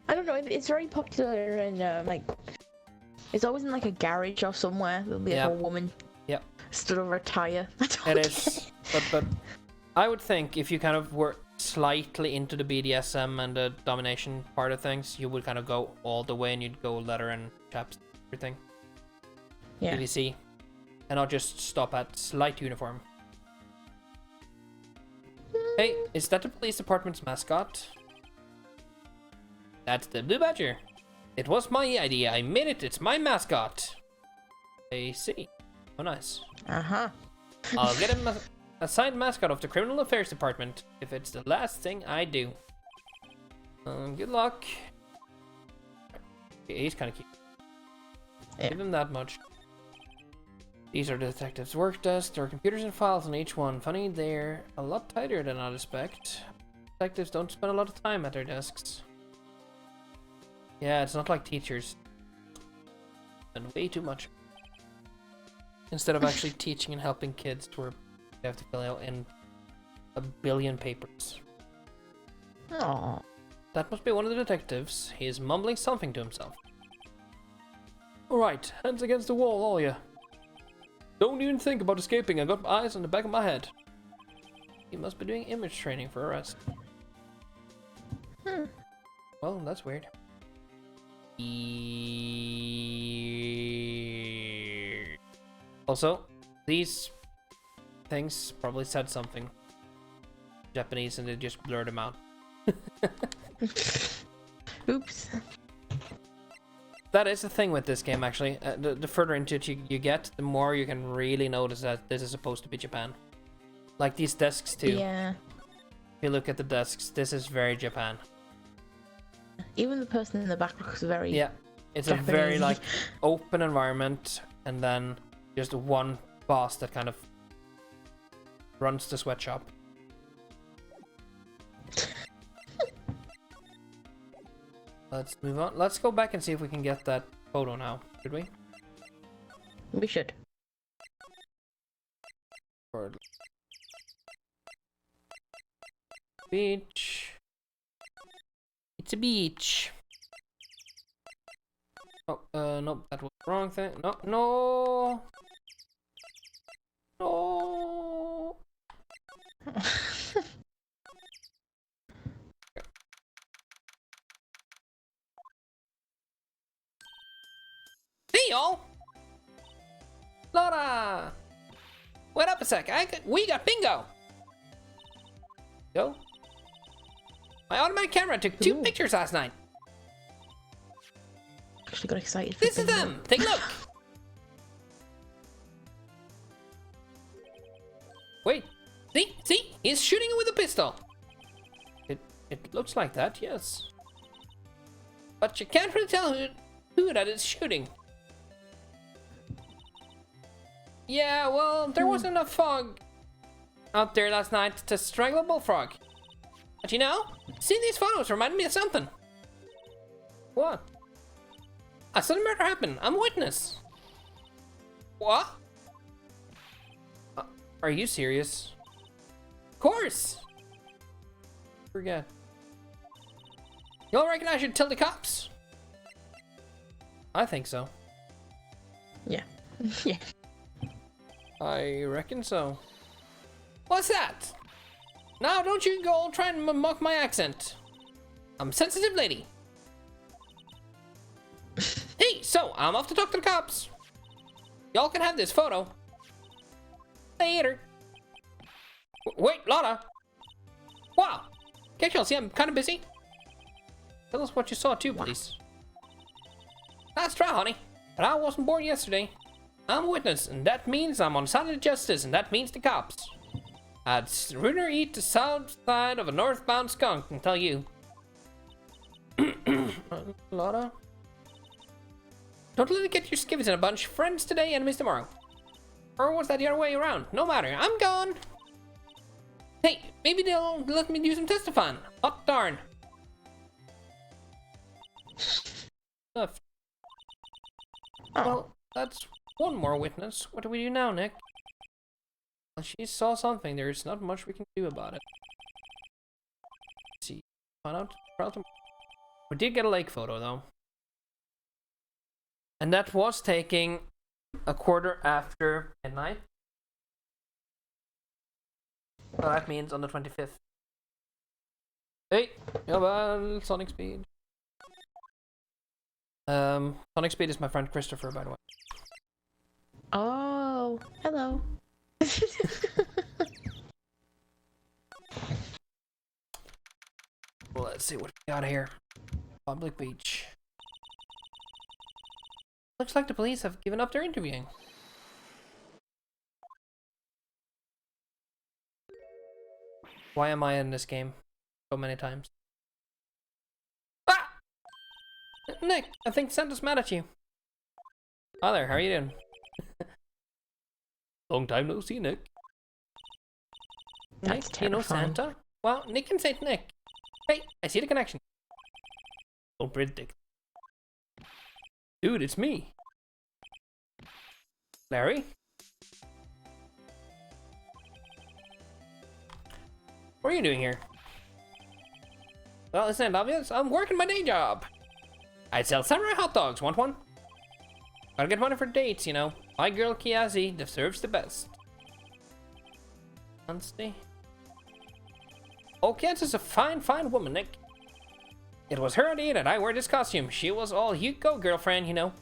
don't know. It's very popular in like. It's always in like a garage or somewhere. There'll be like a woman. Yep. Stood over a tire. It is, but I would think if you kind of were slightly into the BDSM and the domination part of things, you would kind of go all the way and you'd go leather and chaps, everything. Yeah. PVC, and not just stop at slight uniform. Hey, is that the police department's mascot? That's the Blue Badger. It was my idea. I made it. It's my mascot. I see. Oh, nice. Uh-huh. I'll get him a signed mascot of the Criminal Affairs Department if it's the last thing I do. Good luck. Yeah, he's kind of cute. Yeah. Give him that much. These are the detectives' work desk. There are computers and files on each one. Funny, they're a lot tighter than I'd expect. Detectives don't spend a lot of time at their desks. Yeah, it's not like teachers. And way too much. Instead of actually teaching and helping kids to where they have to fill out in a billion papers. Aww. That must be one of the detectives. He is mumbling something to himself. Alright, hands against the wall, all ya. Don't even think about escaping. I got eyes on the back of my head. He must be doing image training for arrest. Well, that's weird. Also, these things probably said something Japanese and they just blurred them out. Oops. That is the thing with this game, actually. The further into it you get, the more you can really notice that this is supposed to be Japan. Like these desks too. Yeah. If you look at the desks, this is very Japan. Even the person in the back looks very. Yeah, it's Japanese. a very like open environment, and then just one boss that kind of runs the sweatshop. Let's move on. Let's go back and see if we can get that photo now. Should we? We should. Beach. It's a beach. Oh, nope, that was the wrong thing. No, no. No. Hey, y'all. Laura. Wait up a sec. We got bingo. Go. My automatic camera took 2 pictures last night. Actually got excited. This is them. Take a look. Wait. See? He's shooting with a pistol. It looks like that, yes. But you can't really tell who that is shooting. Yeah, well, there wasn't enough fog out there last night to strangle a bullfrog. But you know, seeing these photos reminded me of something. What? I saw the murder happen. I'm a witness. What? Are you serious? Of course. Forget. Y'all reckon I should tell the cops? I think so. Yeah. Yeah. I reckon so. What's that? Now don't you go try and mock my accent. I'm a sensitive lady. Hey, so I'm off to talk to the cops. Y'all can have this photo. Later. Wait, Lotta. Wow. Can't y'all see I'm kind of busy? Tell us what you saw too, please. Nice try, honey. But I wasn't born yesterday. I'm a witness, and that means I'm on side of justice, and that means the cops. I'd sooner eat the south side of a northbound skunk than tell you. Lotta? Don't let it get your skivvies in a bunch. Friends today, enemies tomorrow. Or was that the other way around? No matter, I'm gone. Hey, maybe they'll let me do some testifying. Hot darn. Left. Well, that's one more witness. What do we do now, Nick? Well, she saw something. There's not much we can do about it. Let's see. Find out. We did get a lake photo, though. And that was taking a quarter after midnight. So that means on the 25th. Hey! Yo, Sonic Speed. Sonic Speed is my friend Christopher, by the way. Oh, hello. Well, let's see what we got here. Public beach. Looks like the police have given up their interviewing. Why am I in this game so many times? Ah! Nick, I think Santa's mad at you. Hi there, how are you doing? Long time no see, Nick. That's Nick, you know Santa? Well, Nick can say Nick. Hey, I see the connection. Don't predict. Dude, it's me. Larry? What are you doing here? Well, isn't it obvious? I'm working my day job. I sell samurai hot dogs. Want one? Gotta get money for dates, you know. My girl Kiazi deserves the best. Honesty. Oh, Kiazi's a fine, fine woman, Nick. It was her idea that I wear this costume. She was all, you go, girlfriend, you know.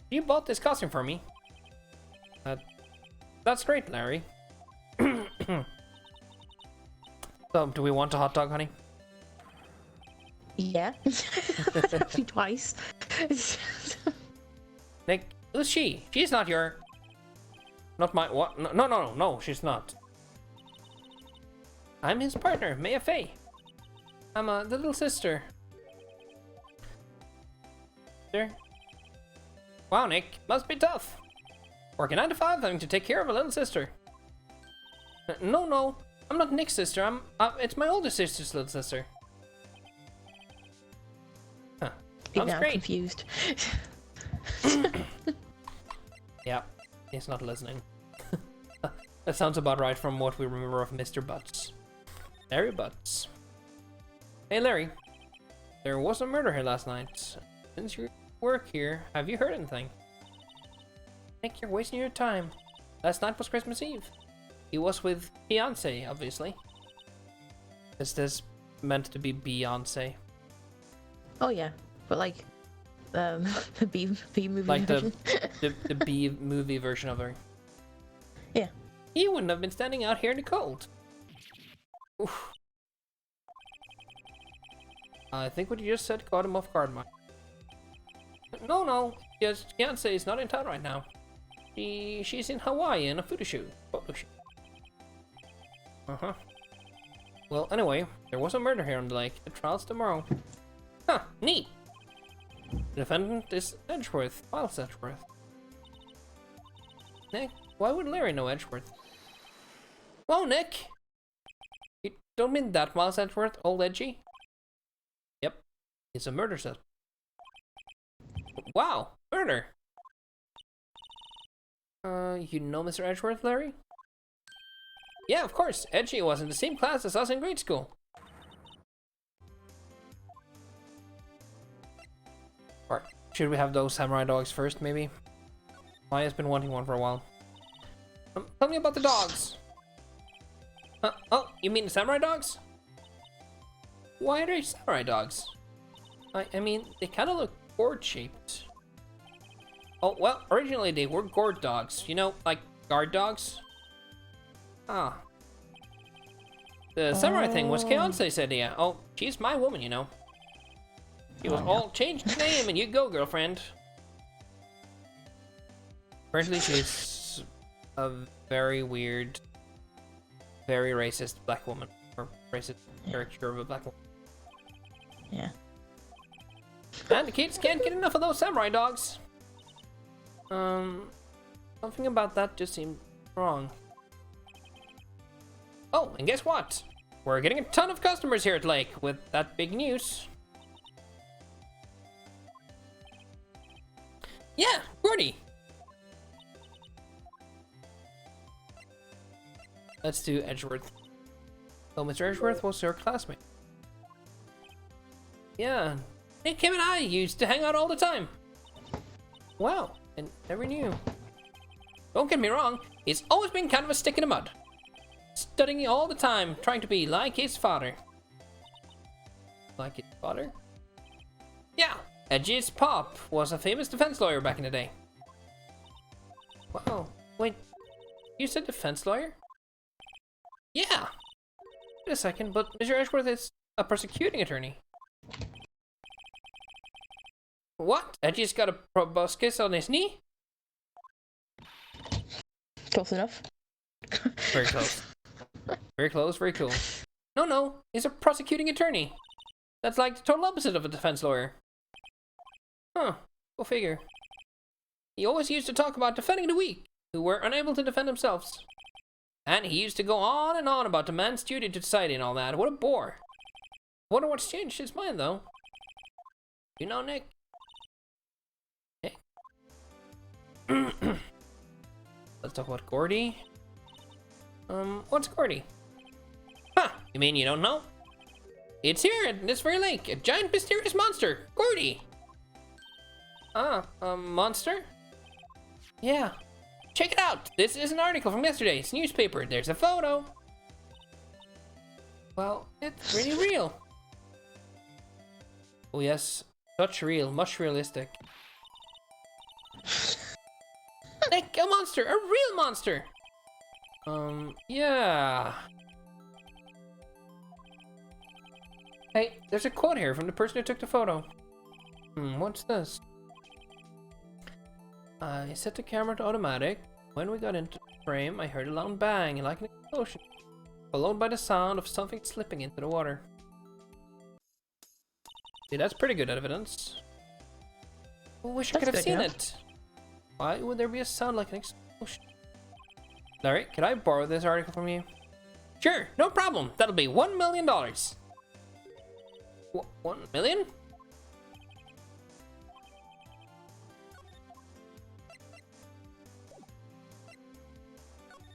You bought this costume for me. That's great, Larry. So, do we want a hot dog, honey? Yeah. Twice. Nick, who's she? She's not your... Not my... What? No, she's not. I'm his partner, Maya Fey. I'm the little sister. There. Wow, Nick, must be tough. Working 9 to 5, having to take care of a little sister. No, I'm not Nick's sister. It's my older sister's little sister. Huh. Sounds great. Confused. Yeah, he's not listening. That sounds about right from what we remember of Mr. Butts. Larry Butts. Hey Larry, there was a murder here last night. Since you work here, have you heard anything? Nick, you're wasting your time. Last night was Christmas Eve. He was with Beyonce, obviously. Is this meant to be Beyonce? Oh yeah, but like, the B movie like version. the B movie version of her. Yeah. He wouldn't have been standing out here in the cold. Oof. I think what you just said caught him off guard, Mike. No. Yes, Beyonce is not in town right now. She's in Hawaii in a photo shoot. Uh-huh. Well, anyway, there was a murder here on the lake. The trial's tomorrow. Huh, neat. The defendant is Edgeworth, Miles Edgeworth. Nick, why would Larry know Edgeworth? Whoa, Nick! You don't mean that Miles Edgeworth, old Edgy? Yep, it's a murder set. Wow, murder! You know Mr. Edgeworth, Larry? Yeah, of course. Edgy was in the same class as us in grade school. Or should we have those samurai dogs first, maybe? Maya's been wanting one for a while. Tell me about the dogs. Oh, you mean the samurai dogs? Why are they samurai dogs? I mean, they kind of look gourd-shaped. Oh, well, originally they were gourd dogs. You know, like guard dogs? Ah. The samurai thing was Beyonce's idea. Oh, she's my woman, you know. She was all, change the name and you go, girlfriend. Apparently she's a very weird, very racist black woman. Or racist caricature of a black woman. Yeah. And the kids can't get enough of those samurai dogs. Something about that just seemed wrong. Oh, and guess what? We're getting a ton of customers here at Lake with that big news. Yeah, Gordy. Let's do Edgeworth. So Mr. Edgeworth was your classmate. Yeah, Nick, him and I used to hang out all the time. Wow, and never knew. Don't get me wrong, he's always been kind of a stick in the mud. Studying all the time, trying to be like his father. Like his father? Yeah, Edgy's pop was a famous defense lawyer back in the day. Wow, wait, you said defense lawyer? Yeah. Wait a second, but Mr. Edgeworth is a prosecuting attorney. What? Edgy's got a proboscis on his knee? Close enough. Very close. Very close, very cool. No, he's a prosecuting attorney. That's like the total opposite of a defense lawyer. Huh, go figure. He always used to talk about defending the weak, who were unable to defend themselves. And he used to go on and on about the man's duty to society and all that. What a bore. Wonder what's changed his mind, though. You know, Nick? Nick? Let's talk about Gordy. What's Gordy? Huh, you mean you don't know? It's here at this very lake, a giant mysterious monster, Gordy. A monster? Yeah. Check it out! This is an article from yesterday's newspaper. There's a photo. Well, it's really real. Oh yes, such real, much realistic. Like a monster, a real monster! Yeah. Hey, there's a quote here from the person who took the photo. What's this? I set the camera to automatic. When we got into the frame, I heard a loud bang, like an explosion, followed by the sound of something slipping into the water. See, that's pretty good evidence. I wish I could have seen it. Why would there be a sound like an explosion? Larry, can I borrow this article from you? Sure, no problem. That'll be $1 million. 1 million?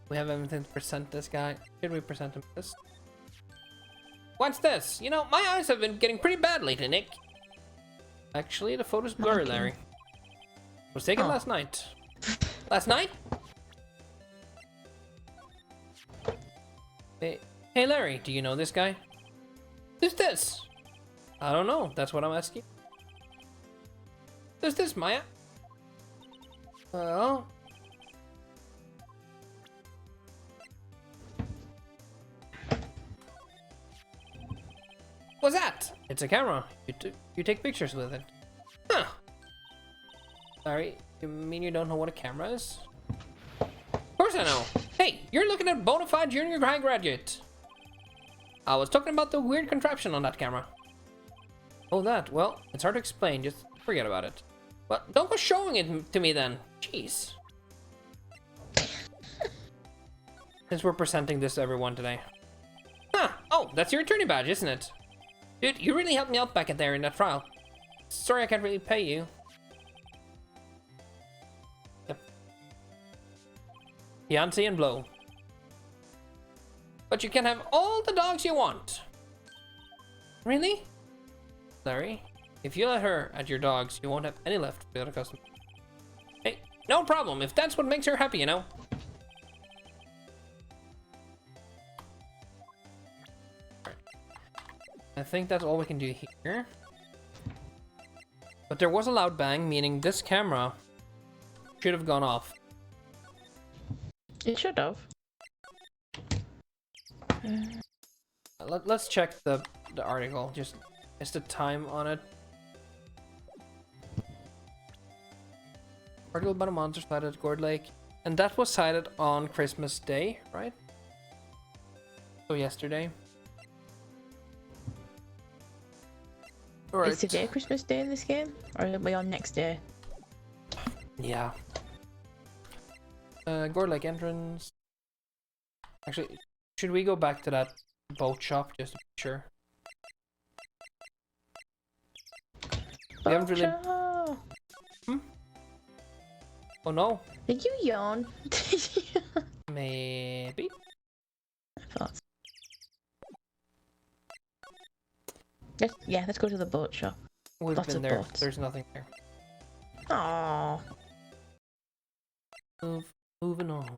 We have everything to present this guy. Should we present him this? What's this? You know, my eyes have been getting pretty bad lately, Nick. Actually, the photo's blurry, Larry. It was taken last night. Last night? Hey, Larry, do you know this guy? Who's this? I don't know. That's what I'm asking. Who's this, Maya? Well... What's that? It's a camera. You take pictures with it. Huh. Sorry, you mean you don't know what a camera is? Of course I know. Hey, you're looking at a bona fide junior high graduate. I was talking about the weird contraption on that camera. Oh, that. Well, it's hard to explain. Just forget about it. Well, don't go showing it to me then. Jeez. Since we're presenting this to everyone today. Huh. Oh, that's your attorney badge, isn't it? Dude, you really helped me out back in there in that trial. Sorry I can't really pay you. Yep. Fiancé and blow. But you can have all the dogs you want. Really? Larry, if you let her at your dogs, you won't have any left for the other customers. Hey, no problem, if that's what makes her happy, you know. I think that's all we can do here. But there was a loud bang, meaning this camera should have gone off. It should have. Let's check the article. Just the time on it. Article about a monster sighted at Gourd Lake. And that was sighted on Christmas Day, right? So yesterday. Alright. Is today Christmas Day in this game? Or are we on next day? Yeah. Gourd Lake entrance. Actually, should we go back to that boat shop just to be sure? We haven't really... Hmm? Oh no. Did you yawn? Maybe. I thought so. Let's go to the boat shop. We've Lots been of there. boats. There's nothing there. Aww. Moving on.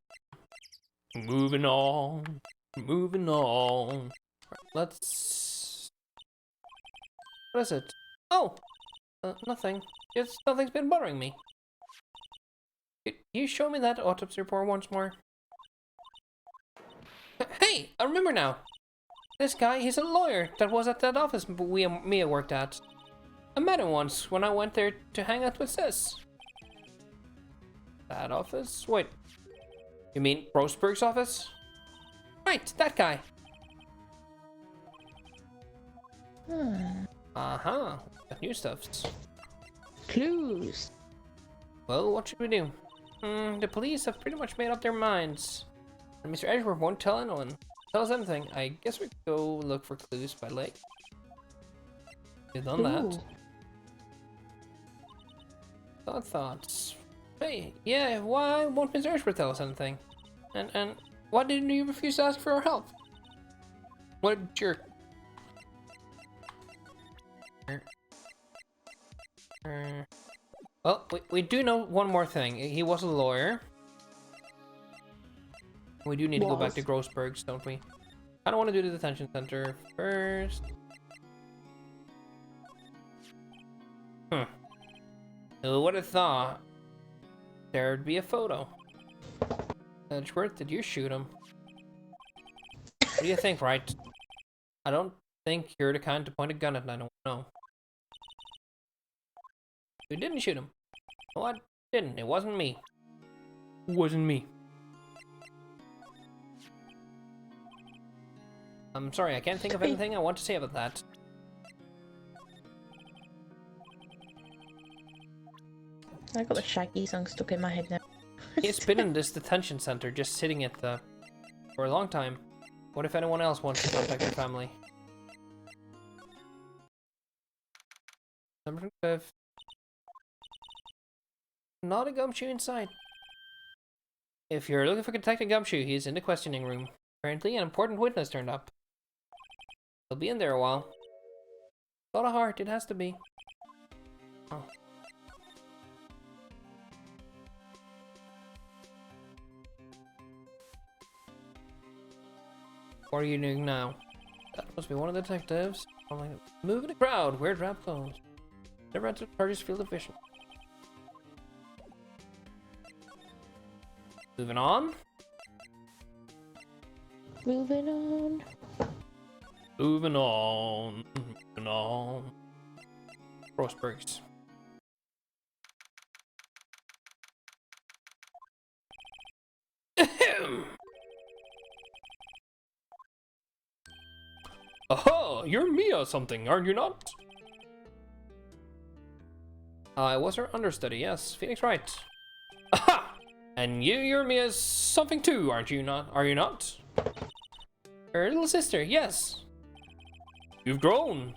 Moving on. Moving on. Let's... What is it? Oh! Nothing. Just nothing's been bothering me. Can you show me that autopsy report once more? Hey! I remember now! This guy, he's a lawyer that was at that office Mia worked at. I met him once when I went there to hang out with Sis. That office? Wait. You mean Grossberg's office? Right, that guy. Uh-huh. Got new stuffs. Clues. Well, what should we do? The police have pretty much made up their minds. And Mr. Edgeworth won't tell anyone. Tell us anything. I guess we could go look for clues by lake. We've done that. Thoughts. Hey, yeah, why won't Mr. Edgeworth tell us anything? And why didn't you refuse to ask for our help? What a jerk. Well, we do know one more thing. He was a lawyer. We do need to go back to Grossberg's, don't we? I don't want to do the detention center first. Who would have thought there'd be a photo? Edgeworth, did you shoot him? What do you think, Wright? I don't think you're the kind to point a gun at, I don't know. You didn't shoot him. No, I didn't. It wasn't me. It wasn't me. I'm sorry, I can't think of anything I want to say about that. I got the Shaggy song stuck in my head now. He's been in this detention center, just sitting at the... for a long time. What if anyone else wants to contact their family? Number 5. Not a Gumshoe in sight. If you're looking for Detective Gumshoe, he's in the questioning room. Apparently, an important witness turned up. He'll be in there a while. Got a heart, it has to be. Oh. What are you doing now? That must be one of the detectives. Moving the crowd, wear drab clothes. Never entered Party's field of vision. Moving on. Moving on. Moving on. Moving on. Grossberg's. Aha! You're Mia something, aren't you not? I was her understudy, yes. Phoenix Wright. Aha! And you're Mia's something too, aren't you not? Are you not? Her little sister, yes. You've grown.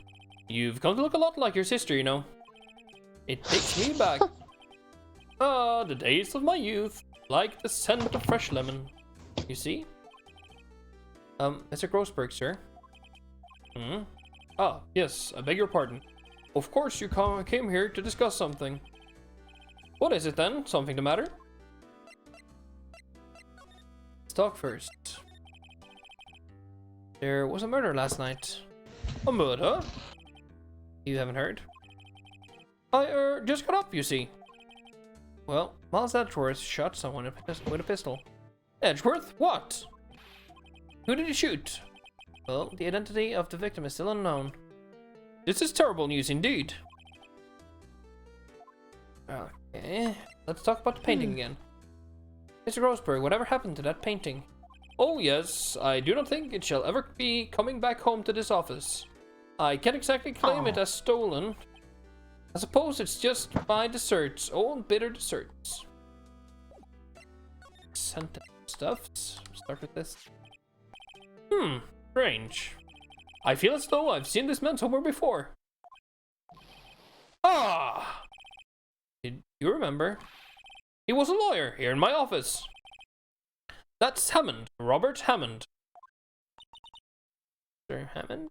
You've come to look a lot like your sister, you know. It takes me back. Ah, the days of my youth. Like the scent of fresh lemon. You see? Mr. Grossberg, sir. Ah, yes, I beg your pardon. Of course you came here to discuss something. What is it then? Something the matter? Let's talk first. There was a murder last night. A murder? You haven't heard? I, just got up, you see. Well, Miles Edgeworth shot someone with a pistol. Edgeworth? What? Who did he shoot? Well, the identity of the victim is still unknown. This is terrible news indeed. Okay. let's talk about the painting again. Mr. Roseberry, whatever happened to that painting? Oh yes, I do not think it shall ever be coming back home to this office. I can't exactly claim it as stolen. I suppose it's just my desserts, old bitter desserts. Scented stuffs. Start with this. Strange. I feel as though I've seen this man somewhere before. Ah! Did you remember? He was a lawyer here in my office. That's Hammond, Robert Hammond. Sir Hammond?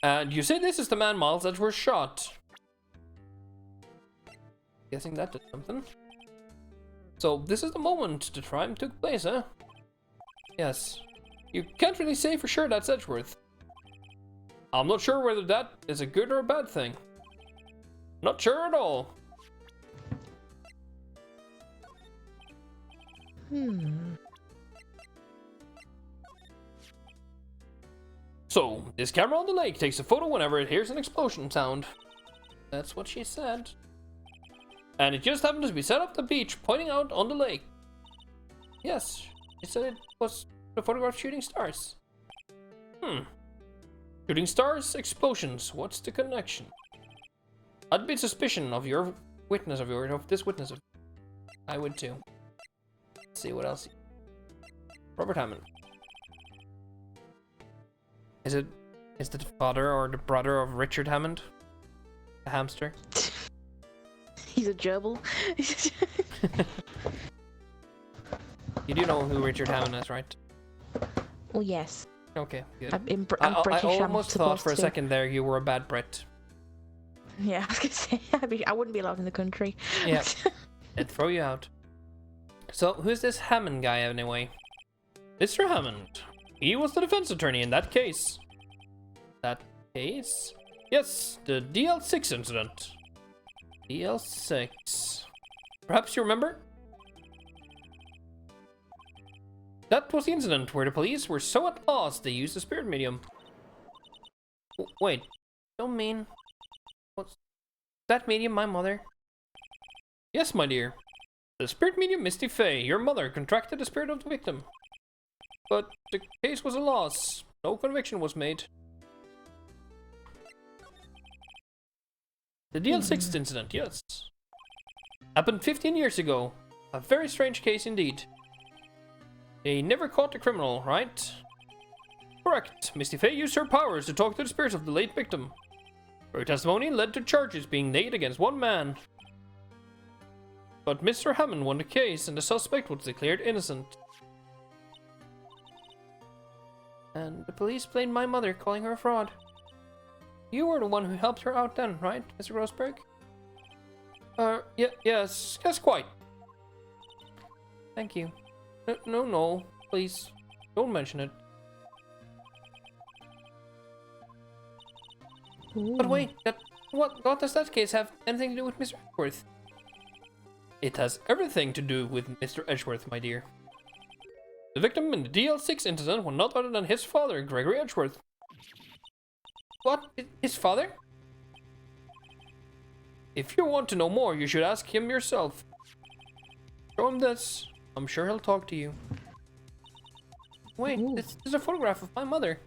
And you say this is the man Miles Edgeworth shot. Guessing that did something. So this is the moment the crime took place, huh? Yes. You can't really say for sure that's Edgeworth. I'm not sure whether that is a good or a bad thing. Not sure at all. So, this camera on the lake takes a photo whenever it hears an explosion sound. That's what she said. And it just happened to be set up the beach, pointing out on the lake. Yes, she said it was to photograph shooting stars. Shooting stars, explosions, what's the connection? I'd be suspicion of your witness of this witness. I would too. Let's see what else. Robert Hammond. Is it the father or the brother of Richard Hammond? The hamster? He's a gerbil. You do know who Richard Hammond is, right? Oh yes. Okay, good. I'm British. I almost thought for a second there you were a bad Brit. Yeah, I was gonna say I wouldn't be allowed in the country. Yeah, it'd throw you out. So who's this Hammond guy anyway? Mr. Hammond. He was the defense attorney in that case. That case? Yes, the DL6 incident. DL6. Perhaps you remember? That was the incident where the police were so at loss they used the spirit medium. Wait, don't mean... What's that medium my mother? Yes, my dear. The spirit medium Misty Fey, your mother, contracted the spirit of the victim. But the case was a loss. No conviction was made. The DL6 incident, yes. Happened 15 years ago. A very strange case indeed. They never caught the criminal, right? Correct. Misty Fey used her powers to talk to the spirits of the late victim. Her testimony led to charges being laid against one man. But Mr. Hammond won the case and the suspect was declared innocent. And the police blamed my mother, calling her a fraud. You were the one who helped her out then, right, Mr. Roseberg? Yes, quite. Thank you. No, please, don't mention it. Ooh. But wait, what does that case have anything to do with Mr. Edgeworth? It has everything to do with Mr. Edgeworth, my dear. The victim in the DL6 incident was not other than his father, Gregory Edgeworth. What? His father? If you want to know more, you should ask him yourself. Show him this. I'm sure he'll talk to you. Wait, ooh. This is a photograph of my mother.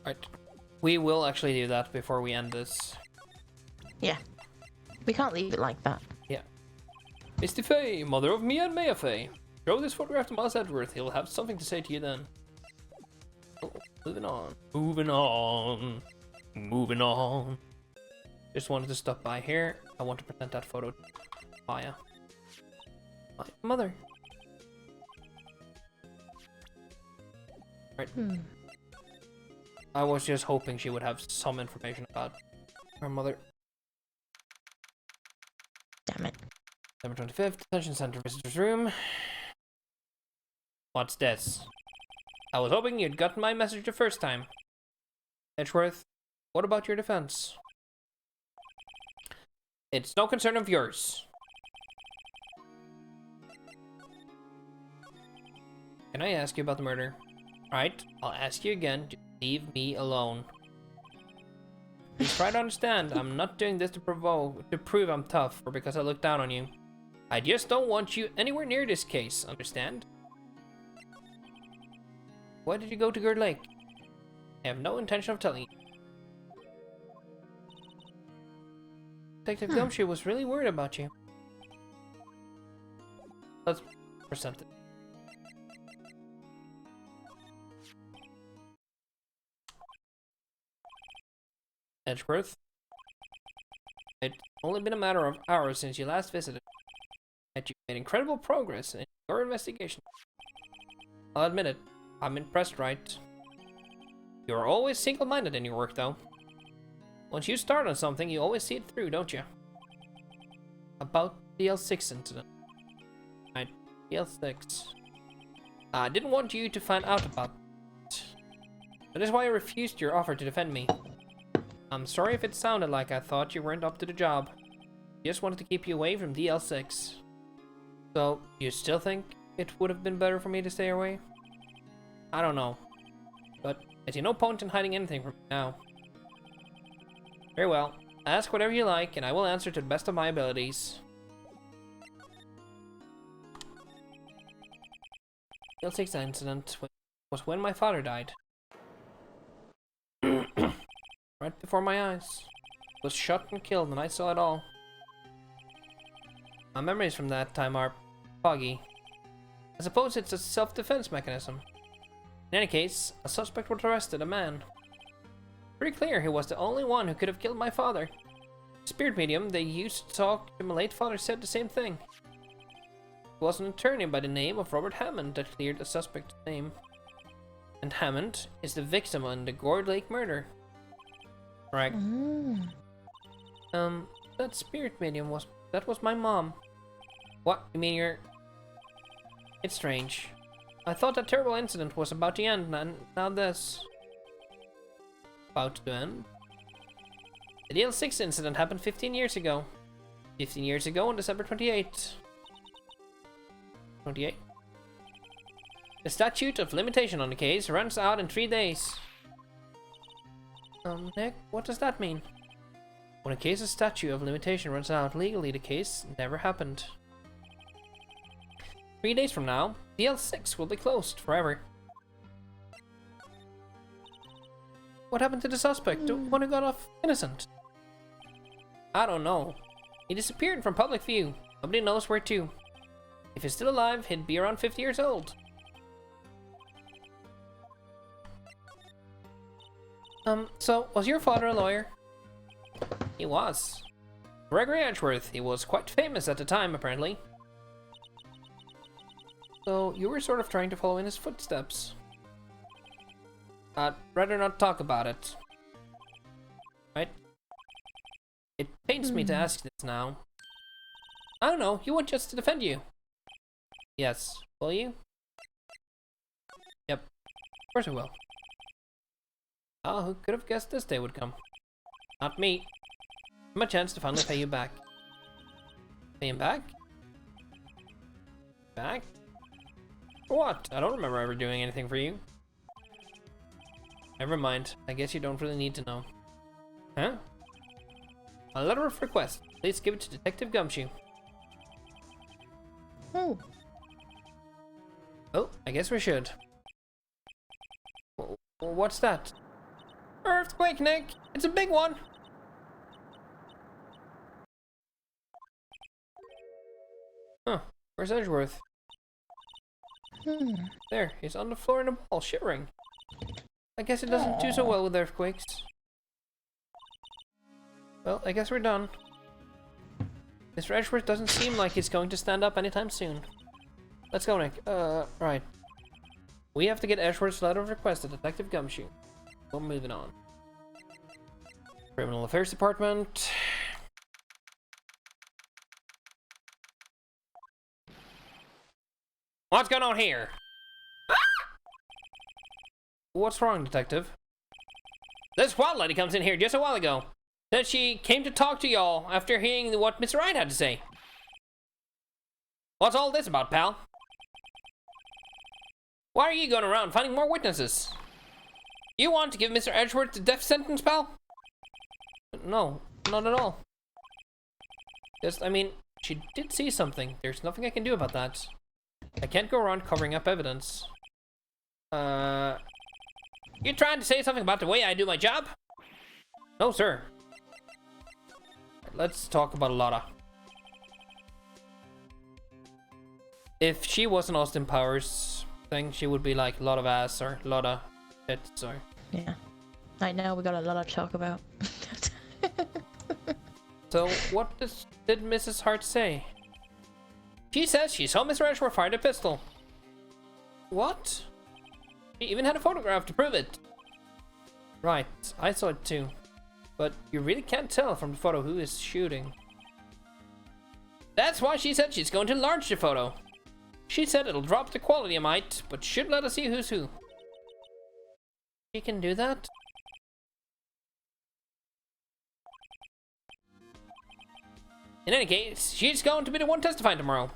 Right. We will actually do that before we end this. Yeah. We can't leave it like that. Yeah. Misty Fey, mother of Mia and Maya Fey. Show this photograph to Miles Edgeworth. He'll have something to say to you then. Oh, moving on. Moving on. Just wanted to stop by here. I want to present that photo to Maya. My mother. Right. I was just hoping she would have some information about her mother. Damn it. September 25th, detention center visitor's room. What's this? I was hoping you'd gotten my message the first time. Edgeworth, what about your defense? It's no concern of yours. Can I ask you about the murder? Alright, I'll ask you again. Just leave me alone. Please try to understand. I'm not doing this to prove I'm tough or because I look down on you. I just don't want you anywhere near this case, understand? Why did you go to Gerd Lake? I have no intention of telling you. Detective Gumshoe was really worried about you. Let's present it. Edgeworth. It's only been a matter of hours since you last visited. Yet you've made incredible progress in your investigation. I'll admit it, I'm impressed, Wright. You're always single-minded in your work, though. Once you start on something, you always see it through, don't you? About the L6 incident. Right, the L6. I didn't want you to find out about it. That is why I refused your offer to defend me. I'm sorry if it sounded like I thought you weren't up to the job. I just wanted to keep you away from DL6. So, you still think it would have been better for me to stay away? I don't know. But I see no point in hiding anything from you now. Very well. Ask whatever you like, and I will answer to the best of my abilities. The L6 incident was when my father died. Right before my eyes. He was shot and killed, and I saw it all. My memories from that time are foggy. I suppose it's a self-defense mechanism. In any case, a suspect was arrested, a man. Pretty clear he was the only one who could have killed my father. The spirit medium they used to talk to my late father said the same thing. It was an attorney by the name of Robert Hammond that cleared the suspect's name. And Hammond is the victim in the Gord Lake murder. Correct. That spirit medium was my mom. What? You mean you're... It's strange. I thought that terrible incident was about to end, and now this. About to end? The DL6 incident happened 15 years ago. 15 years ago on December 28th. 28? The statute of limitation on the case runs out in 3 days. Nick, what does that mean? When a case's statute of limitation runs out legally, the case never happened. 3 days from now, DL6 will be closed forever. What happened to the suspect? The one who got off innocent? I don't know. He disappeared from public view. Nobody knows where to. If he's still alive, he'd be around 50 years old. So, was your father a lawyer? He was. Gregory Edgeworth. He was quite famous at the time, apparently. So, you were sort of trying to follow in his footsteps. I'd rather not talk about it. Right? It pains me to ask this now. I don't know, you want just to defend you. Yes, will you? Yep, of course I will. Oh, who could have guessed this day would come? Not me. My chance to finally pay you back. Pay him back? Back? For what? I don't remember ever doing anything for you. Never mind. I guess you don't really need to know. Huh? A letter of request. Please give it to Detective Gumshoe. Oh. Oh, I guess we should. What's that? Earthquake, Nick! It's a big one! Huh. Where's Edgeworth? There, he's on the floor in a ball, shivering. I guess it doesn't do so well with earthquakes. Well, I guess we're done. Mr. Edgeworth doesn't seem like he's going to stand up anytime soon. Let's go, Nick. Right. We have to get Edgeworth's letter of request to Detective Gumshoe. We're moving on. Criminal Affairs Department. What's going on here? Ah! What's wrong, Detective? This wild lady comes in here just a while ago. Said she came to talk to y'all after hearing what Mr. Wright had to say. What's all this about, pal? Why are you going around finding more witnesses? You want to give Mr. Edgeworth the death sentence, pal? No, not at all. Just, I mean, she did see something. There's nothing I can do about that. I can't go around covering up evidence. You trying to say something about the way I do my job? No, sir. Let's talk about Lotta. If she wasn't Austin Powers thing, she would be like lot of ass or Lotta tits or... Yeah. Right now we got a lot to talk about. So, what did Mrs. Hart say? She says she saw Mr. Edgeworth fire the pistol. What? She even had a photograph to prove it. Right, I saw it too. But you really can't tell from the photo who is shooting. That's why she said she's going to enlarge the photo. She said it'll drop the quality a mite, but should let us see who's who. She can do that? In any case, she's going to be the one testifying tomorrow.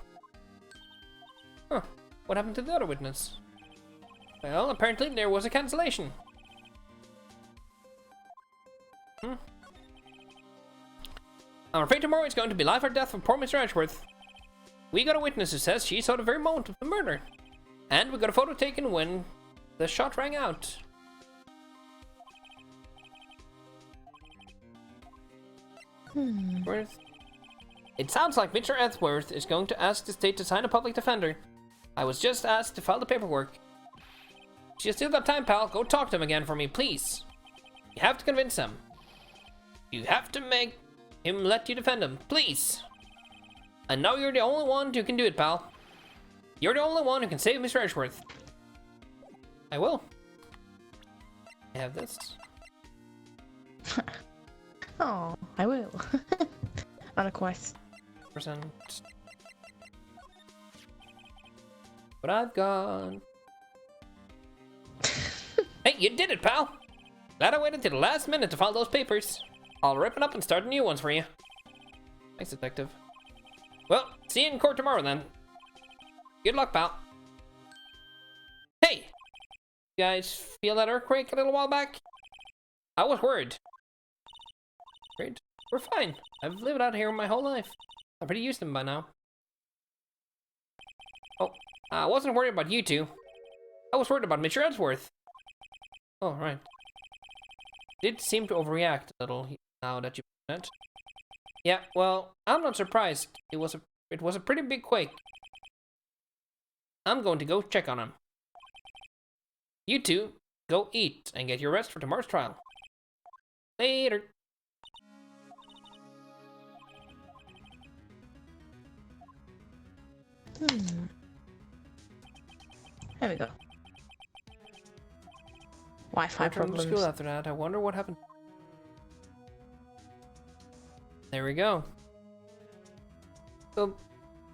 Huh. What happened to the other witness? Well, apparently there was a cancellation. I'm afraid tomorrow is going to be life or death for poor Mr. Edgeworth. We got a witness who says she saw the very moment of the murder. And we got a photo taken when the shot rang out. It sounds like Mr. Edgeworth is going to ask the state to sign a public defender. I was just asked to file the paperwork. If you still got time, pal, go talk to him again for me, please. You have to convince him. You have to make him let you defend him, please. I know you're the only one who can do it, pal. You're the only one who can save Mr. Edgeworth. I will. I have this. Oh, I will. On a quest. %. But I've gone. Hey, you did it, pal. Glad I waited till the last minute to file those papers. I'll rip it up and start new ones for you. Thanks, detective. Well, see you in court tomorrow then. Good luck, pal. Hey! You guys feel that earthquake a little while back? I was worried. Great. We're fine. I've lived out here my whole life. I'm pretty used to them by now. Oh, I wasn't worried about you two. I was worried about Mr. Edgeworth. Oh, right. Did seem to overreact a little now that you mention it. Yeah, well, I'm not surprised. It was a pretty big quake. I'm going to go check on him. You two, go eat and get your rest for tomorrow's trial. Later. There we go. Wi-Fi problems. School after that. I wonder what happened. There we go. So,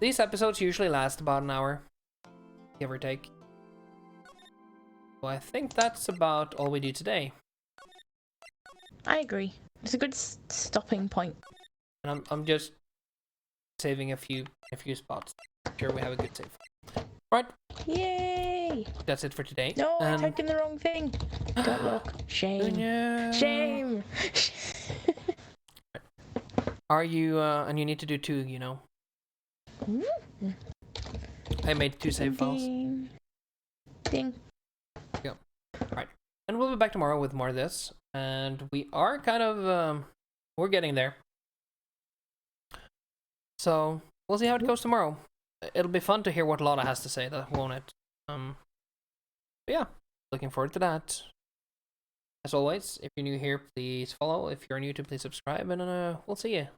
these episodes usually last about an hour, give or take. So I think that's about all we do today. I agree. It's a good stopping point. And I'm just saving a few spots. Sure, we have a good save. Right. Yay! That's it for today. No, I typed in the wrong thing. Don't look. Shame. No. Shame. Are you, and you need to do 2, you know. I made 2 save files. Ding. Yeah. Alright. And we'll be back tomorrow with more of this. And we are kind of, we're getting there. So, we'll see how it goes tomorrow. It'll be fun to hear what Lotta has to say, won't it? But yeah, looking forward to that. As always, if you're new here, please follow. If you're new to, please subscribe, and we'll see you.